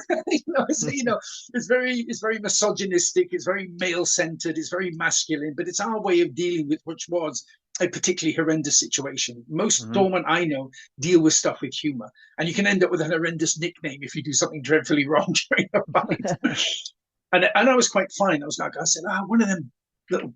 it's very misogynistic, it's very male centered, it's very masculine, but it's our way of dealing with which was a particularly horrendous situation. Most Mhm. doormen I know deal with stuff with humor, and you can end up with an horrendous nickname if you do something dreadfully wrong during a fight. And I was quite fine. I said, one of them little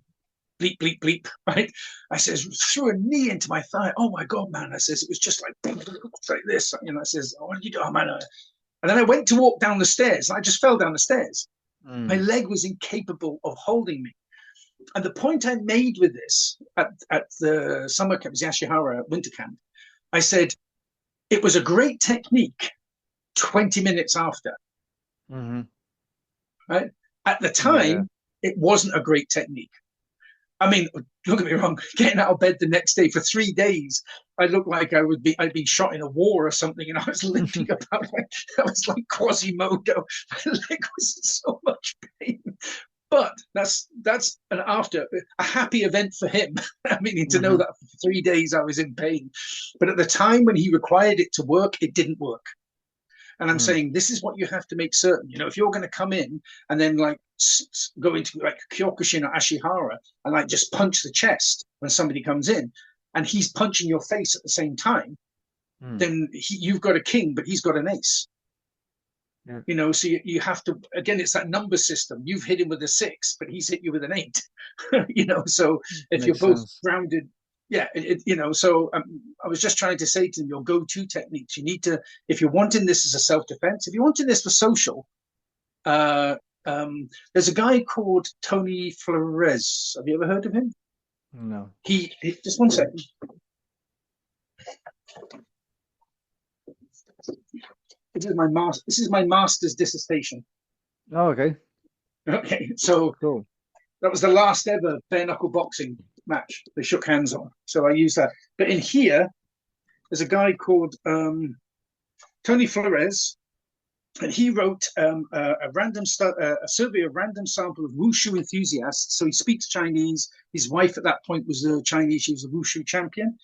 bleep, bleep, bleep, right? I says, threw a knee into my thigh. Oh my God, man. I says, it was just like this. You know, I says, oh, what did you do? Oh, man. And then I went to walk down the stairs, and I just fell down the stairs. My Mm. leg was incapable of holding me. And the point I made with this at the summer camp, the Ashihara winter camp, I said, it was a great technique 20 minutes after, Mhm. right? At the Yeah. time, it wasn't a great technique. I mean, don't get me wrong, getting out of bed the next day for 3 days, I looked like I'd been shot in a war or something, and I was limping about like I was like Quasimodo. My leg was in so much pain. But that's a happy event for him. I mean, to know Mhm. that for 3 days I was in pain. But at the time when he required it to work, it didn't work. And I'm Mm. saying this is what you have to make certain. You know, if you're going to come in and then like go into like Kyokushin or Ashihara and like just punch the chest when somebody comes in, and he's punching your face at the same time, Mm. then you've got a king, but he's got an ace. Yeah. So you have to, again, it's that number system. You've hit him with a 6, but he's hit you with an 8. So if you're Makes both sense. grounded, yeah, so I was just trying to say to them, your go-to techniques, you need to, if you're wanting this as a self-defense, if you're wanting this for social, uh, there's a guy called Tony Flores. Have you ever heard of him? No. He just one second. This is my master's dissertation. Oh, okay. Okay, so Cool. that was the last ever bare knuckle boxing match they shook hands on. So I use that. But in here, there's a guy called Tony Flores, and he wrote a survey of random sample of wushu enthusiasts. So he speaks Chinese. His wife at that point was a Chinese. She was a wushu champion.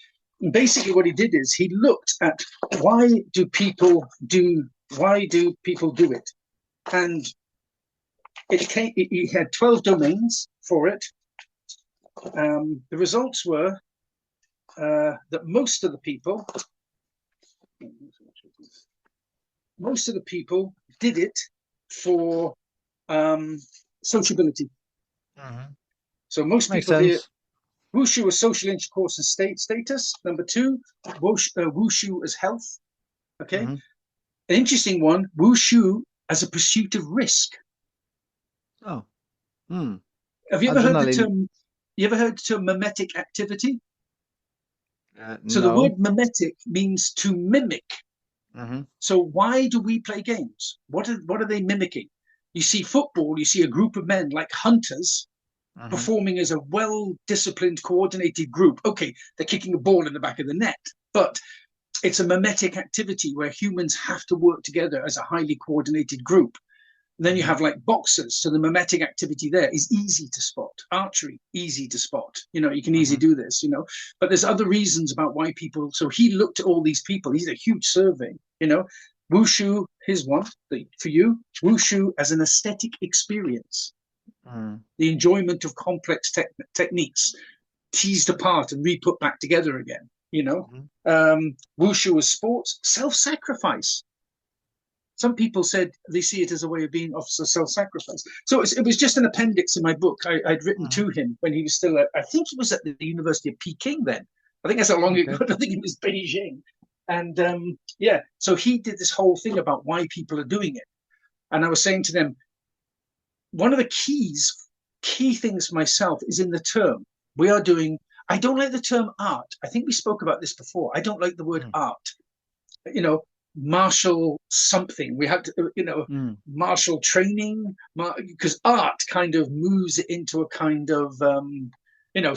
And basically, what he did is he looked at why do people do it, and he had 12 domains for it. The results were that most of the people did it for sociability. Mhm. So most Makes people here, sense. wushu was social intercourse and status. Number 2, wushu as health. Okay, Hmm. an interesting one, wushu as a pursuit of risk. Oh. Hmm. Have you ever heard the Adrenaline. term? You ever heard the term mimetic activity? So the No. word mimetic means to mimic. Hmm. So why do we play games? What are they mimicking? You see football, you see a group of men like hunters Hmm. performing as a well-disciplined, coordinated group. Okay, they're kicking a ball in the back of the net, but it's a mimetic activity where humans have to work together as a highly coordinated group. And then you Hmm. have like boxers. So the mimetic activity there is easy to spot. Archery, easy to spot. You can easily Hmm. do this. But there's other reasons about why people. So he looked at all these people. He's a huge survey. Wushu, here's one for you. Wushu as an aesthetic experience, Hmm. the enjoyment of complex techniques teased apart and re-put back together again. Hmm. Wushu as sports, self-sacrifice. Some people said they see it as a way of being of self-sacrifice. So it was just an appendix in my book I'd written Hmm. to him when he was still I think he was at the University of Peking then. I think that's how long ago. Okay. I think it was Beijing. And yeah, so he did this whole thing about why people are doing it. And I was saying to them, one of the key things myself is in the term. We are doing, I don't like the term art. I think we spoke about this before. I don't like the word Mm. art. Martial something. We have to, Mm. martial training, because art kind of moves it into a kind of,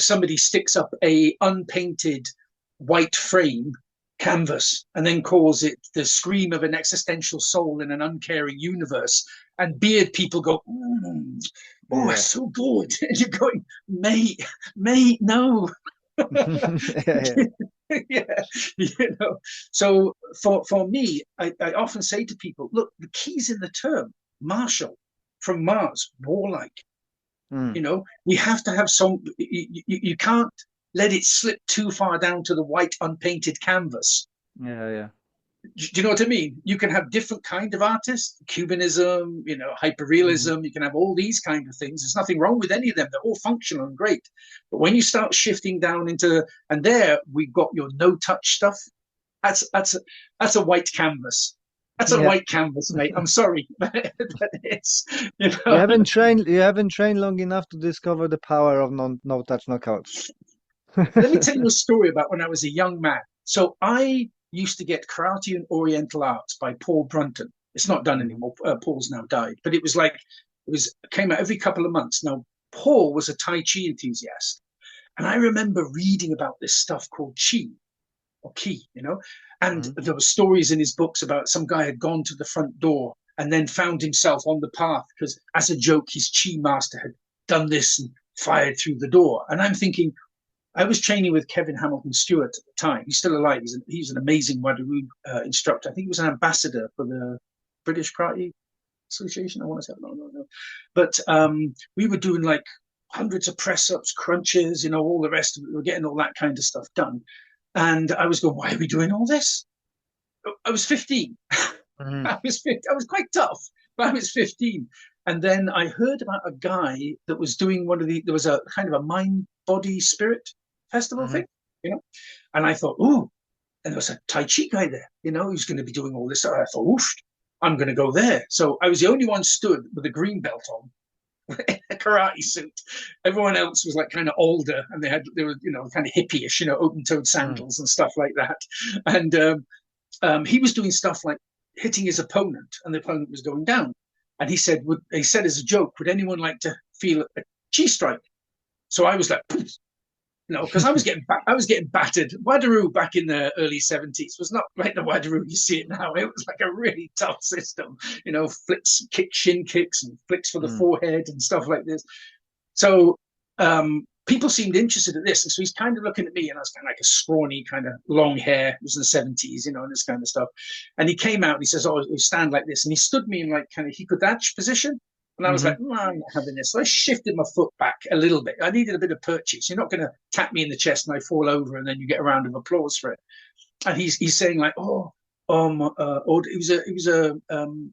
somebody sticks up a unpainted white frame canvas and then calls it the scream of an existential soul in an uncaring universe. And beard people go, oh, Yeah. that's so good. And you're going, mate, no. Yeah. Yeah. Yeah, you know. So for me, I often say to people, look, the key's in the term martial, from Mars, warlike. Mm. We have to have some. You can't let it slip too far down to the white unpainted canvas. Yeah. Yeah. Do you know what I mean? You can have different kind of artists, Cubanism, Hmm. hyperrealism. You can have all these kind of things. There's nothing wrong with any of them. They're all functional and great. But when you start shifting down into, and there we've got your no-touch stuff. That's a white canvas. That's a Yeah. white canvas, mate. I'm sorry, but it's you You know. haven't trained. You haven't trained long enough to discover the power of no touch knockouts. Let me tell you a story about when I was a young man. So I used to get karate and Oriental arts by Paul Brunton. It's not done Hmm. anymore. Paul's now died, but it came out every couple of months. Now Paul was a Tai Chi enthusiast, and I remember reading about this stuff called Chi or Ki. And Hmm. there were stories in his books about some guy had gone to the front door and then found himself on the path because, as a joke, his Chi master had done this and fired through the door. And I'm thinking, I was training with Kevin Hamilton Stewart at the time. He's still alive. He's an amazing Wado instructor. I think he was an ambassador for the British Karate Association. I want to say, no. But we were doing like hundreds of press ups, crunches, all the rest of it. We were getting all that kind of stuff done. And I was going, why are we doing all this? I was 15. Mhm. I was quite tough, but I was 15. And then I heard about a guy that was doing there was a kind of a mind, body, spirit festival Mhm. thing, you know? And I thought, ooh, and there was a Tai Chi guy there, who's going to be doing all this. So I thought, oof, I'm going to go there. So I was the only one stood with a green belt on, a karate suit. Everyone else was like kind of older, and they were kind of hippie-ish, open-toed Mhm. sandals and stuff like that. And he was doing stuff like hitting his opponent, and the opponent was going down. And he said as a joke, would anyone like to feel a chi strike? So I was like, no, because I was getting battered. Wadaroo back in the early 70s was not like the Wadaroo you see it now. It was like a really tough system, flicks, shin kicks, and flicks for the Mhm. forehead and stuff like this. So people seemed interested in this, and so he's kind of looking at me, and I was kind of like a scrawny, kind of long hair. It was in the 70s, and this kind of stuff. And he came out and he says, "Oh, you stand like this," and he stood me in like kind of hikodachi position. And I was like, Mhm. no, I'm not having this. So I shifted my foot back a little bit. I needed a bit of purchase. You're not going to tap me in the chest and I fall over and then you get a round of applause for it. And he's saying like, or he was a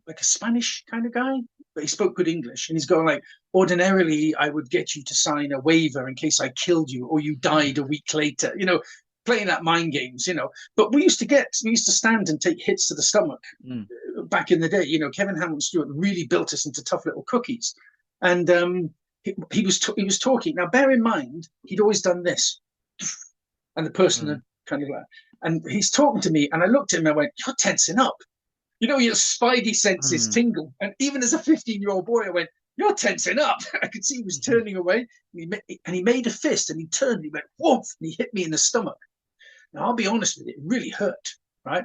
like a Spanish kind of guy, but he spoke good English. And he's going like, ordinarily I would get you to sign a waiver in case I killed you or you died a week later. Playing that mind games. But we used to stand and take hits to the stomach Mhm. back in the day. Kevin Hamilton Stewart really built us into tough little cookies, and he was talking. Now, bear in mind, he'd always done this, and the person Mhm. had kind of like, and he's talking to me, and I looked at him and I went, "You're tensing up." Your spidey senses Mhm. tingle, and even as a 15-year-old boy, I went, "You're tensing up." I could see he was Mhm. turning away, and he made a fist, and he turned, and he went, "Woof!" and he hit me in the stomach. Now, I'll be honest with you, it really hurt, right?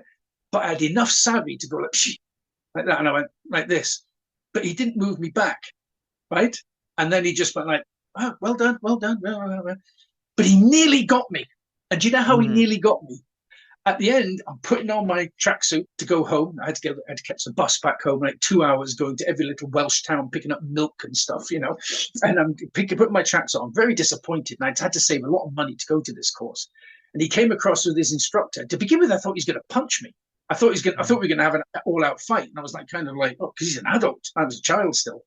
But I had enough savvy to go like that. And I went like this, but he didn't move me back, right? And then he just went like, oh, well done, well done. But he nearly got me. And do you know how he Mhm. nearly got me? At the end, I'm putting on my tracksuit to go home. I had to catch the bus back home, like 2 hours going to every little Welsh town, picking up milk and stuff. And I'm putting my tracksuit on, very disappointed. And I'd had to save a lot of money to go to this course. And he came across with his instructor. To begin with, I thought he was going to punch me. I thought we were going to have an all-out fight, and I was like, kind of like, oh, because he's an adult. I was a child still.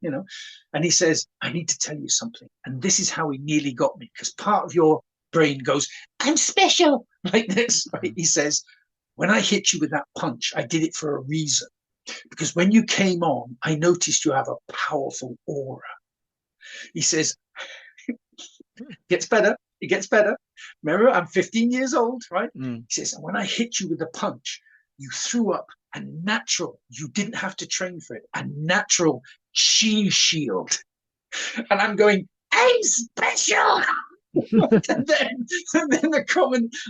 And he says, "I need to tell you something," and this is how he nearly got me, because part of your brain goes, "I'm special," like this. Right? Mhm. He says, "When I hit you with that punch, I did it for a reason, because when you came on, I noticed you have a powerful aura." He says, "Gets better. It gets better. Remember, I'm 15 years old, right?" Mhm. He says, "When I hit you with the punch, you threw up a natural, you didn't have to train for it, a natural chi shield." And I'm going, "I'm special." and then, and then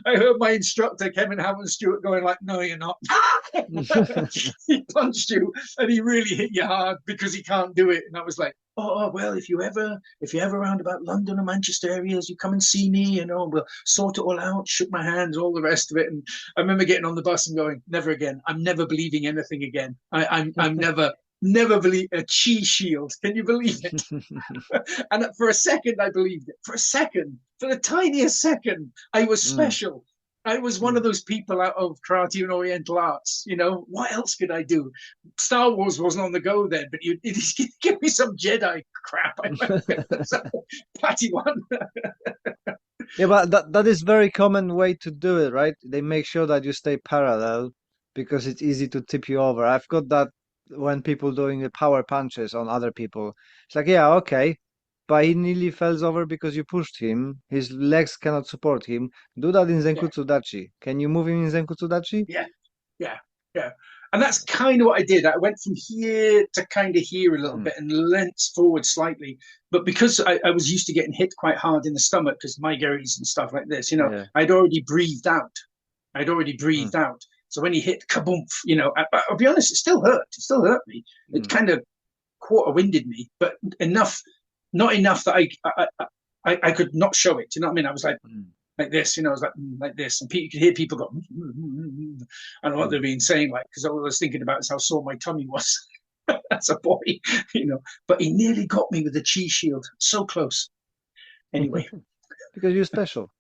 I heard my instructor, Kevin Hammond Stewart, going like, "No, you're not." He punched you and he really hit you hard because he can't do it. And I was like, "Oh, well, if you're ever around about London or Manchester areas, you come and see me, we'll sort it all out." Shook my hands, all the rest of it. And I remember getting on the bus and going, "Never again. I'm never believing anything again. I'm never believe a chi shield. Can you believe it?" And for a second, I believed it. For a second, for the tiniest second, I was Mhm. special. I was one of Mhm. those people out of karate and Oriental arts. What else could I do? Star Wars wasn't on the go then, but you give me some Jedi crap. I might pick Patty one. Yeah, but that is very common way to do it, right? They make sure that you stay parallel because it's easy to tip you over. I've got that when people doing the power punches on other people. It's like, yeah, okay, but he nearly falls over because you pushed him. His legs cannot support him. Do that in Yeah, Zenkutsu Dachi. Can you move him in Zenkutsu Dachi? yeah, yeah, yeah. And that's kind of what I did. I went from here to kind of here a little Mm, bit and leant forward slightly. But because I was used to getting hit quite hard in the stomach because migraines and stuff like this, yeah. I'd already breathed out. I'd already Mm, breathed out. So when he hit kaboom, I'll be honest, it still hurt. It still hurt me. It mm, kind of quarter winded me, but not enough that I could not show it. You know what I mean? I was mm, like this, I was like this, and you could hear people go, I don't know what mm. they're being saying, like, because all I was thinking about is how sore my tummy was as a boy, you know. But he nearly got me with the chi shield, so close. Anyway, Because you're special.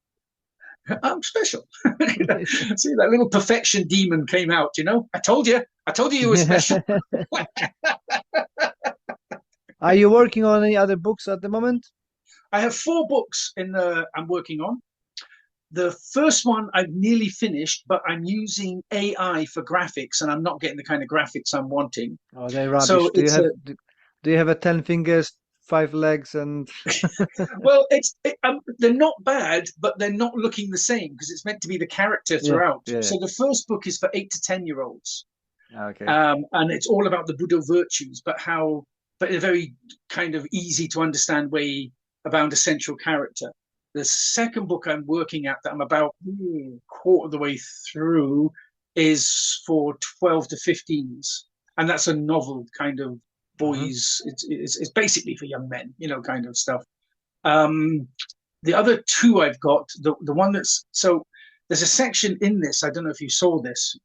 I'm special. See, that little perfection demon came out, you know? I told you were special. Are you working on any other books at the moment? I have 4 books in the I'm working on. The first one I've nearly finished, but I'm using AI for graphics and I'm not getting the kind of graphics I'm wanting. Oh, they're So rubbish. it's a Do you have a 10 fingers, 5 legs, and well, they're not bad, but they're not looking the same because it's meant to be the character yeah, throughout. yeah, yeah. So the first book is for 8 to 10 year olds, Okay. and it's all about the Budo virtues, but in a very kind of easy to understand way about a central character. The second book I'm working at that I'm about quarter of the way through is for 12 to 15s, and that's a novel kind of Hmm. boys. It's basically for young men, you know, kind of stuff. Um, the other 2 I've got, the one that's so there's a section in this. I don't know if you saw this,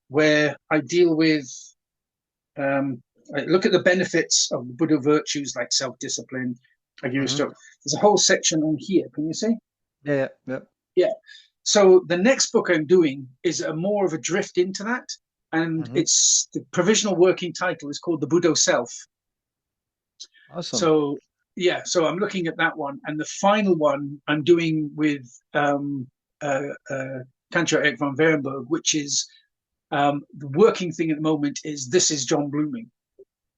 where I deal with I look at the benefits of the Buddha virtues like self-discipline. I give you Hmm. stuff. There's a whole section on here. Can you see? Yeah, yeah, yeah. Yeah. So the next book I'm doing is a more of a drift into that, and Hmm. it's the provisional working title is called the Budo Self. Awesome. So yeah, so I'm looking at that one, and the final one I'm doing with Kancho Eric von Werenberg, which is the working thing at the moment is this is John Blooming.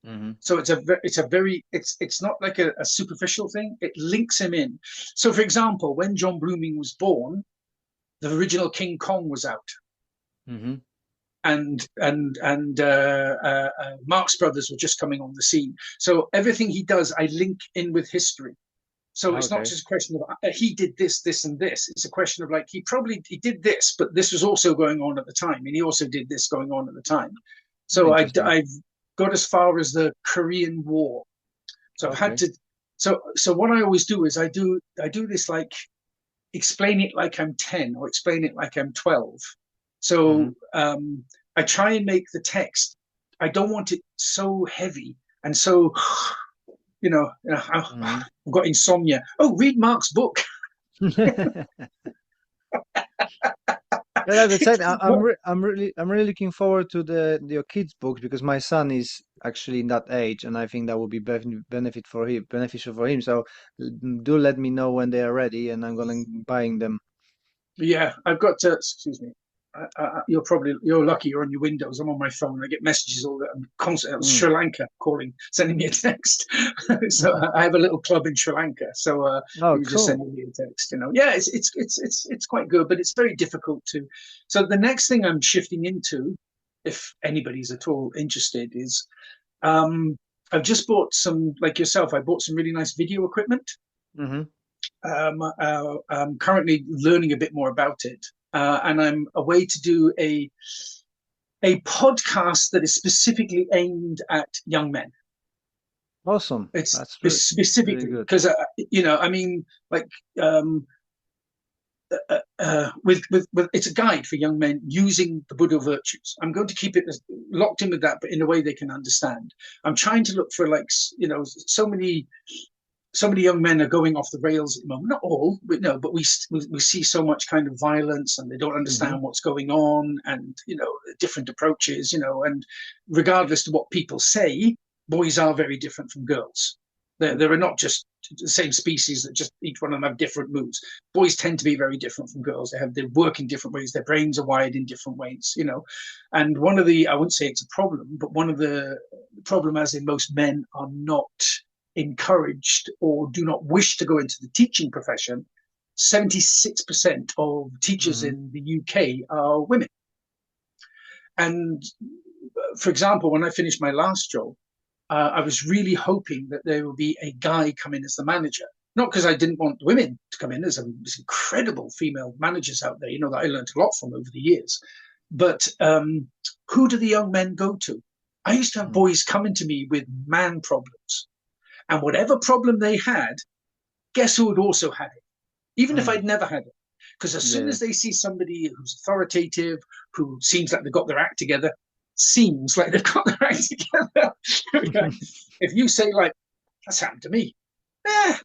Hmm. So it's not like a superficial thing. It links him in. So for example, when John Blooming was born, the original King Kong was out, Hmm. and Marx Brothers were just coming on the scene. So everything he does, I link in with history. So it's not Okay. just a question of he did this, this, and this. It's a question of like he did this, but this was also going on at the time, and he also did this going on at the time. So Interesting. I've got as far as the Korean War. So I've had Okay. to. So what I always do is I do this like explain it like I'm 10 or explain it like I'm 12. Hmm. So I try and make the text. I don't want it so heavy and so Hmm. I've got insomnia. Oh, read Mark's book. Yeah, that's exciting. I'm really looking forward to the your kids' books because my son is actually in that age, and I think that would be beneficial for him. So do let me know when they are ready, and I'm gonna buying them. Yeah, I've got to. Excuse me. You're lucky. You're on your Windows. I'm on my phone. I get messages all that. I'm constantly Mm. Sri Lanka calling, sending me a text. So I have a little club in Sri Lanka. So Oh, he was just cool. sending me a text. You know, yeah, it's quite good, but it's very difficult to. So the next thing I'm shifting into, if anybody's at all interested, is um, I've just bought some like yourself. I bought some really nice video equipment. Hmm. I'm currently learning a bit more about it, and I'm away to do a podcast that is specifically aimed at young men. Awesome. It's That's really specifically good. because I mean, like um, with it's a guide for young men using the Buddha virtues. I'm going to keep it locked in with that, but in a way they can understand. I'm trying to look for like so many young men are going off the rails at the moment. Not all, but no, but we see so much kind of violence, and they don't Hmm. understand what's going on, and different approaches. And regardless of what people say, boys are very different from girls. There are not just the same species that just each one of them have different moods. Boys tend to be very different from girls. They work in different ways. Their brains are wired in different ways. And one of the I wouldn't say it's a problem, but one of the problem, as in most men, are not encouraged or do not wish to go into the teaching profession. 76% of teachers Hmm. in the UK are women. And for example, when I finished my last job, I was really hoping that there would be a guy come in as the manager. Not because I didn't want women to come in. There's incredible female managers out there, that I learned a lot from over the years. But who do the young men go to? I used to have boys coming to me with man problems. And whatever problem they had, guess who had also had it? Even if Mm. I'd never had it. Because as soon Yeah. as they see somebody who's authoritative, who seems like they've got their act together, seems like they've got their act together. If you say, like, that's happened to me, eh,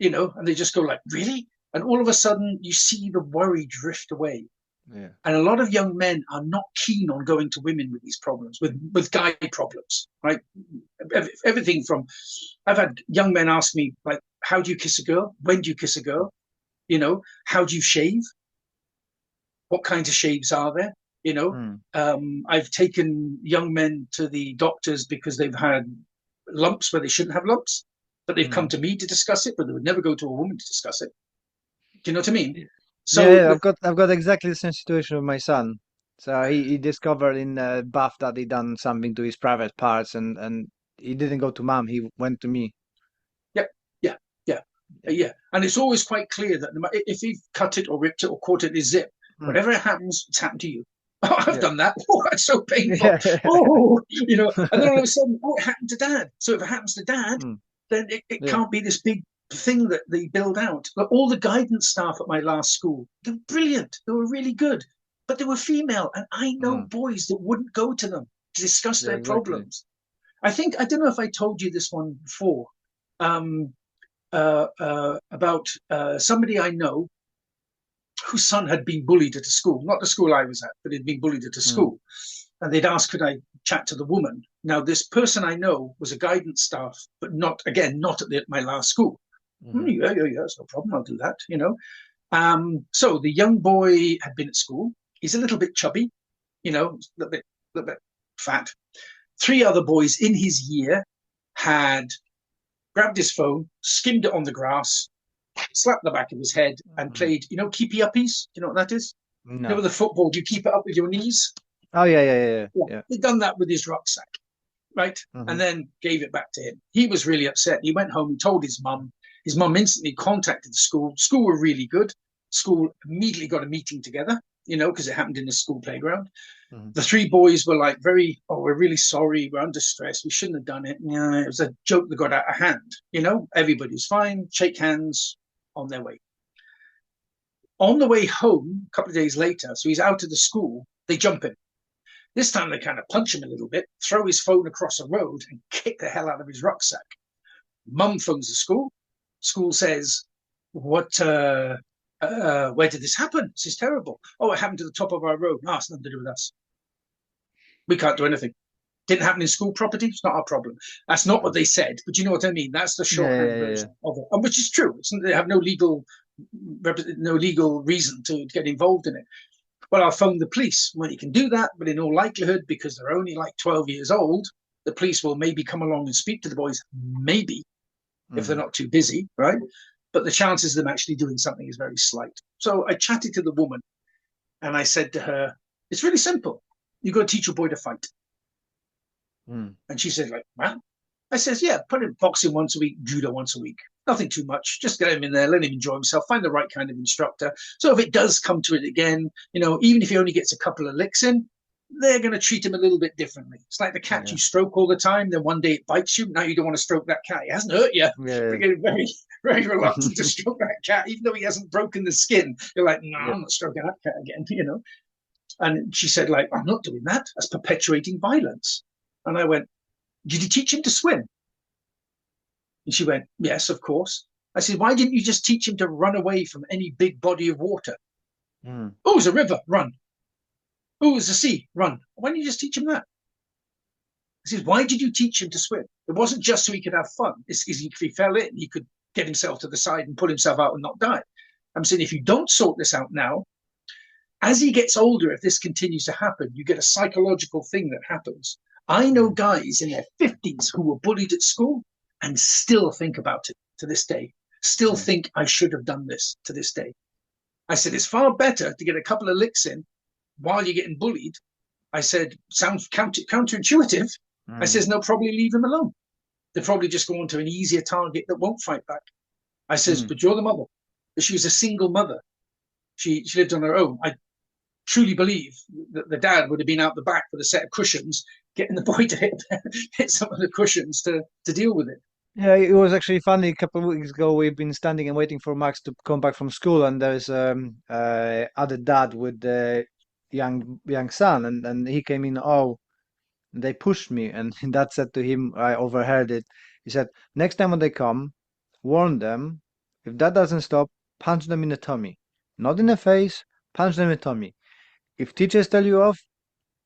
and they just go like, really? And all of a sudden, you see the worry drift away. Yeah. And a lot of young men are not keen on going to women with these problems, with guy problems, right? Everything from, I've had young men ask me, like, how do you kiss a girl? When do you kiss a girl? How do you shave? What kinds of shaves are there? Mm. I've taken young men to the doctors because they've had lumps where they shouldn't have lumps, but they've come Mm. to me to discuss it, but they would never go to a woman to discuss it. Do you know what I mean? Yeah, So, yeah, I've got exactly the same situation with my son. So he discovered in bath that he done something to his private parts, and he didn't go to mom. He went to me. yeah, yeah, yeah, Yeah. yeah. And it's always quite clear that if you've cut it or ripped it or caught it in his zip, Mm. whatever happens, it's happened to you. Oh, I've Yeah. done that. Oh, that's so painful. Yeah. Oh, and then all of a sudden, oh, it happened to dad. So if it happens to dad, Mm. then it Yeah. can't be this big thing that they build out. But all the guidance staff at my last school, they're brilliant. They were really good, but they were female. And I know Mm. boys that wouldn't go to them to discuss Yeah, their exactly. problems. I don't know if I told you this one before, um, about somebody I know whose son had been bullied at a school, not the school I was at, but he'd been bullied at a Mm. school. And they'd asked, could I chat to the woman? Now, this person I know was a guidance staff, but not at my last school. Hmm. Yeah, yeah, yeah, it's no problem. I'll do that. So the young boy had been at school. He's a little bit chubby, little bit fat. Three other boys in his year had grabbed his phone, skimmed it on the grass, slapped the back of his head, and Mm. played, keepy uppies. Do you know what that is? No. With the football, you keep it up with your knees. Oh, yeah, yeah, yeah, Yeah, yeah. he'd done that with his rucksack, right? Hmm. And then gave it back to him. He was really upset. He went home and told his mum. His mum instantly contacted the school. School were really good. School immediately got a meeting together, because it happened in the school playground. Hmm. The three boys were like, we're really sorry. We're under stress. We shouldn't have done it. Yeah, it was a joke that got out of hand. Everybody was fine. Shake hands, on their way. On the way home, a couple of days later, so he's out of the school, they jump him. This time they kind of punch him a little bit, throw his phone across the road, and kick the hell out of his rucksack. Mum phones the school. School says, "What? Where did this happen? This is terrible. Oh, it happened to the top of our road. No, it's nothing to do with us. We can't do anything. Didn't happen in school property. It's not our problem." That's not what Mm. they said, but you know what I mean. That's the Yeah, yeah, shorthand yeah, yeah. version of it, and which is true. They have no legal reason to get involved in it. Well, I'll phone the police. Well, you can do that, but in all likelihood, because they're only like 12 years old, the police will maybe come along and speak to the boys, maybe, if they're Hmm. not too busy, right? But the chances of them actually doing something is very slight. So I chatted to the woman and I said to her, it's really simple. You got to teach your boy to fight. Mm. And she said, like, what? I says, yeah, put him boxing once a week, judo once a week. Nothing too much. Just get him in there, let him enjoy himself, find the right kind of instructor. So if it does come to it again, even if he only gets a couple of licks in, they're going to treat him a little bit differently. It's like the cat Yeah. you stroke all the time, then one day it bites you. Now you don't want to stroke that cat. It hasn't hurt you. Yeah. But you're very, very reluctant to stroke that cat, even though he hasn't broken the skin. You're like, no, Yeah. I'm not stroking that cat again. And she said, like, I'm not doing that. That's perpetuating violence. And I went, did you teach him to swim? And she went, yes, of course. I said, why didn't you just teach him to run away from any big body of water? Mm. Oh, it's a river, run. Oh, it's a sea, run. Why didn't you just teach him that? I said, why did you teach him to swim? It wasn't just so he could have fun. If he fell in, he could get himself to the side and pull himself out and not die. I'm saying, if you don't sort this out now, as he gets older, if this continues to happen, you get a psychological thing that happens. I know Mm. guys in their 50s who were bullied at school and still think about it to this day, still Yeah. think I should have done this to this day. I said, it's far better to get a couple of licks in while you're getting bullied. I said, sounds counterintuitive. I Mm. says, no, probably leave him alone. They'll probably just go on to an easier target that won't fight back. I says, Mm. but you're the mother. She was a single mother. She lived on her own. I truly believe that the dad would have been out the back with a set of cushions, getting the boy to hit some of the cushions to deal with it. Yeah, it was actually funny. A couple of weeks ago, we've been standing and waiting for Max to come back from school, and there's other dad with the young son, and he came in. Oh, they pushed me, and dad said to him, I overheard it. He said, next time when they come, warn them. If that doesn't stop, punch them in the tummy. Not in the face, punch them in the tummy. If teachers tell you off,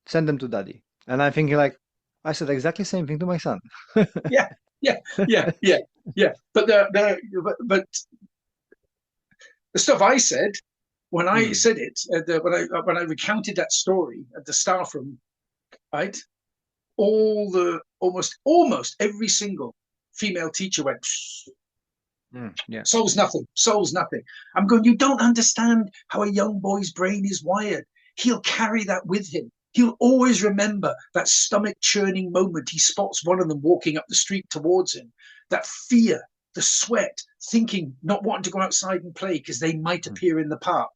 send them to daddy. And I'm thinking like, I said exactly the same thing to my son. Yeah, yeah, yeah, yeah, yeah. But but the stuff I said when I Mm, said it, when I recounted that story at the staff room, right? Almost every single female teacher went, yeah. solves nothing, solves nothing. I'm going, you don't understand how a young boy's brain is wired. He'll carry that with him. He'll always remember that stomach churning moment he spots one of them walking up the street towards him. That fear, the sweat, thinking, not wanting to go outside and play because they might Mm, appear in the park.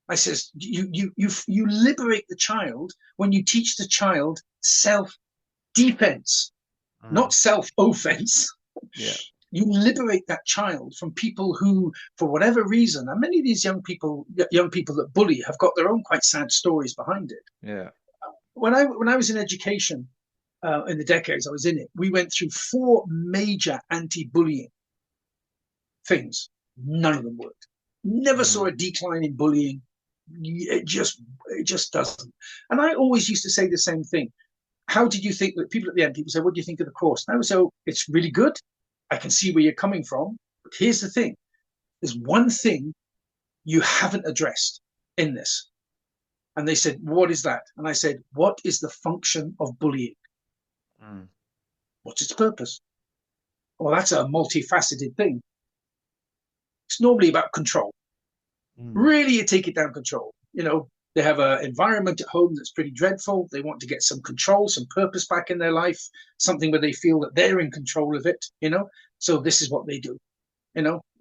I says, you liberate the child when you teach the child self defense, mm, not self offense. yeah. You liberate that child from people who, for whatever reason, and many of these young people that bully have got their own quite sad stories behind it. Yeah. When I was in education, in the decades I was in it, we went through 4 major anti-bullying things. None of them worked. Never saw Mm, a decline in bullying. It just doesn't. And I always used to say the same thing. How did you think that people at the end, people say, what do you think of the course? And I would say, oh, it's really good. I can see where you're coming from. But here's the thing. There's one thing you haven't addressed in this. And they said, what is that? And I said, what is the function of bullying? mm, What's its purpose? Well, that's a multifaceted thing. It's normally about control. mm, Really, you take it down control. They have an environment at home that's pretty dreadful. They want to get some control, some purpose back in their life, something where they feel that they're in control of it. So this is what they do.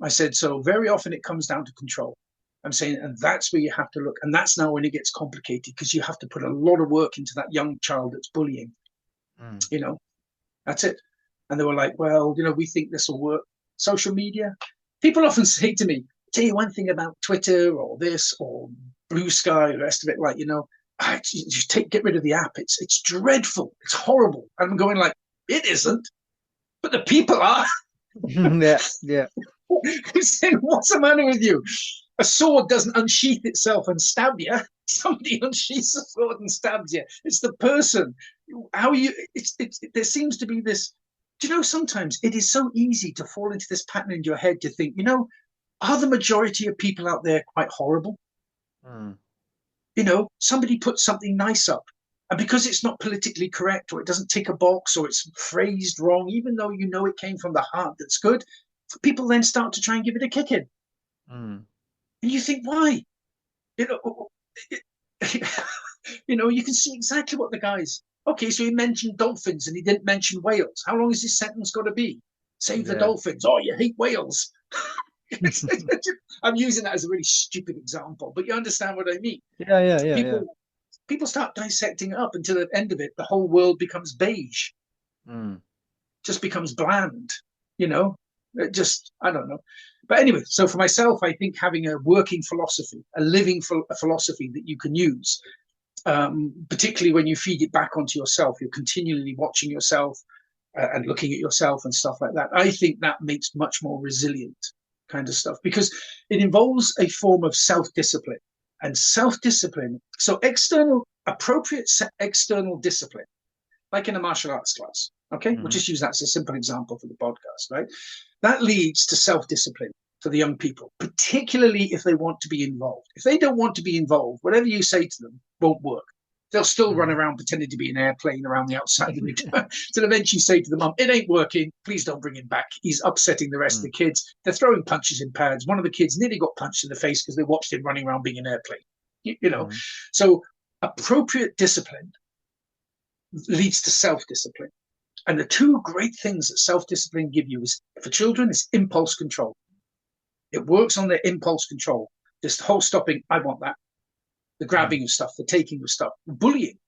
I said, so very often it comes down to control. I'm saying, and that's where you have to look. And that's now when it gets complicated because you have to put a lot of work into that young child that's bullying. mm. You know, that's it. And they were like, well, we think this will work. Social media. People often say to me, tell you one thing about Twitter or this or Blue Sky, the rest of it, like, just get rid of the app. It's dreadful. It's horrible. And I'm going like, it isn't, but the people are. Yeah, yeah, Saying, what's the matter with you? A sword doesn't unsheath itself and stab you. Somebody unsheaths a sword and stabs you. It's the person. How you? There seems to be this. Do you know? Sometimes it is so easy to fall into this pattern in your head to think, are the majority of people out there quite horrible? mm, Somebody puts something nice up, and because it's not politically correct or it doesn't tick a box or it's phrased wrong, even though it came from the heart that's good, people then start to try and give it a kick in. mm. And you think, why? You know, you can see exactly what the guy's. Okay, so he mentioned dolphins and he didn't mention whales. How long is this sentence got to be? Save the Yeah. dolphins. Oh, you hate whales. I'm using that as a really stupid example, but you understand what I mean. Yeah, yeah, yeah, yeah. People start dissecting it up until at the end of it, the whole world becomes beige, Mm, just becomes bland. You know, I don't know. But anyway, so for myself, I think having a working philosophy, a living philosophy that you can use, particularly when you feed it back onto yourself, you're continually watching yourself and looking at yourself and stuff like that. I think that makes much more resilient kind of stuff because it involves a form of self-discipline and self-discipline. So appropriate external discipline, like in a martial arts class. Okay, we'll mm, just use that as a simple example for the podcast, right? That leads to self-discipline for the young people, particularly if they want to be involved. If they don't want to be involved, whatever you say to them won't work. They'll still run mm. around pretending to be an airplane around the outside of the till eventually say to the mum, it ain't working, please don't bring him back. He's upsetting the rest of Mm, the kids. They're throwing punches in pads. One of the kids nearly got punched in the face because they watched him running around being an airplane. You know, mm, so appropriate discipline leads to self-discipline. And the two great things that self-discipline give you is for children is impulse control. It works on their impulse control. This whole stopping, I want that. The mm, grabbing of stuff, the taking of stuff, bullying.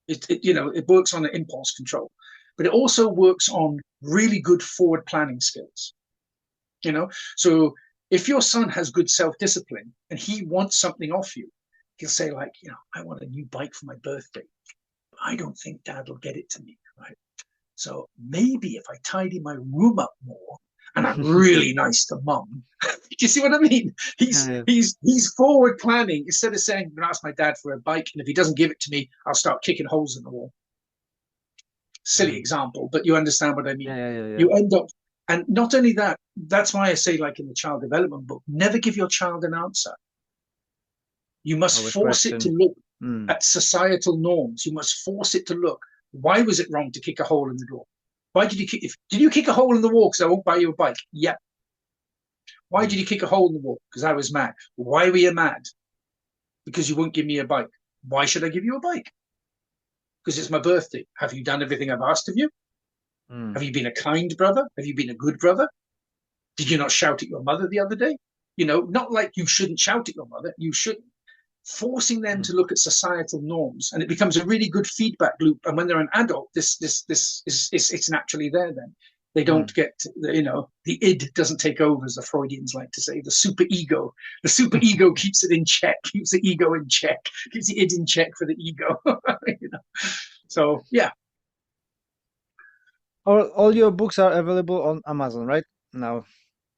It works on the impulse control, but it also works on really good forward planning skills. So if your son has good self-discipline and he wants something off you, he'll say like, I want a new bike for my birthday. I don't think dad will get it to me, right? So maybe if I tidy my room up more, and I'm really nice to mum. Do you see what I mean? Yeah, yeah. He's forward planning instead of saying, I'm going to ask my dad for a bike, and if he doesn't give it to me, I'll start kicking holes in the wall. Silly Mm. example, but you understand what I Yeah, mean. yeah, yeah, yeah. You end up, and not only that, that's why I say, like in the child development book, never give your child an answer. You must Always force it to question. look Mm. at societal norms. You must force it to look. Why was it wrong to kick a hole in the door? Why did you kick? Did you kick a hole in the wall because I won't buy you a bike? Yeah. Why did Mm. you kick a hole in the wall? Because I was mad. Why were you mad? Because you won't give me a bike. Why should I give you a bike? Because it's my birthday. Have you done everything I've asked of you? Mm. Have you been a kind brother? Have you been a good brother? Did you not shout at your mother the other day? You know, not like you shouldn't shout at your mother. You shouldn't. Forcing them Mm. to look at societal norms, and it becomes a really good feedback loop. And when they're an adult, this is it's naturally there. Then they don't Mm. get, the id doesn't take over, as the Freudians like to say. The super ego keeps it in check, keeps the ego in check, keeps the id in check for the ego. you know? So yeah, All your books are available on Amazon, right? Now.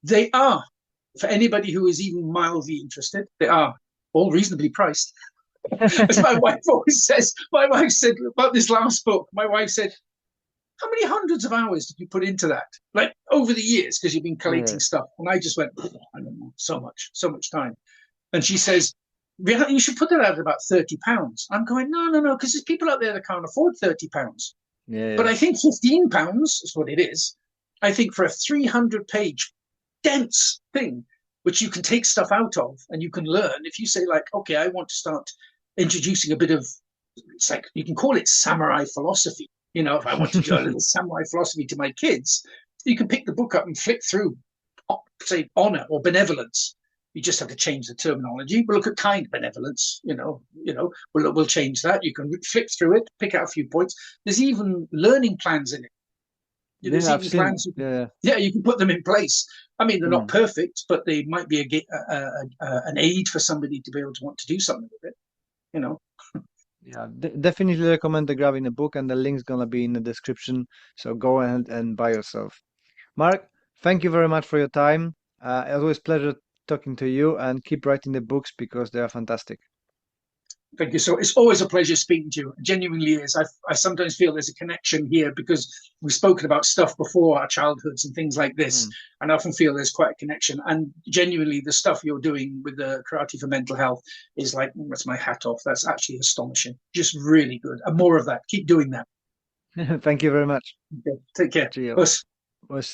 they are, for anybody who is even mildly interested. They are all reasonably priced. As my wife always says, my wife said about this last book, my wife said, how many hundreds of hours did you put into that? Like over the years, because you've been Yeah. collating stuff. And I just went, I don't know, so much time. And she says, you should put that out at about £30. I'm going, no, because there's people out there that can't afford £30. Yeah, But yeah. I think £15 is what it is. I think for a 300-page dense thing, which you can take stuff out of and you can learn. If you say, like, okay, I want to start introducing a bit of, it's like, you can call it samurai philosophy. If I want to do a little samurai philosophy to my kids, you can pick the book up and flick through, say, honor or benevolence. You just have to change the terminology. We'll look at kind benevolence. We'll change that. You can flip through it, pick out a few points. There's even learning plans in it. Yeah, There's I've even seen. plans. Yeah. Yeah, you can put them in place. I mean, they're not Mm. perfect, but they might be an aid for somebody to be able to want to do something with it. You know, Yeah, definitely recommend the grabbing the book, and the link's gonna be in the description. So go ahead and buy yourself. Mark, thank you very much for your time. Always pleasure talking to you, and keep writing the books because they are fantastic. thank you. So it's always a pleasure speaking to you. It genuinely is. I sometimes feel there's a connection here because we've spoken about stuff before our childhoods and things like this. Mm. And I often feel there's quite a connection. And genuinely, the stuff you're doing with the karate for mental health is like, that's my hat off. That's actually astonishing. Just really good. And more of that. Keep doing that. Thank you very much. Okay. Take care. Cheers. Us. Was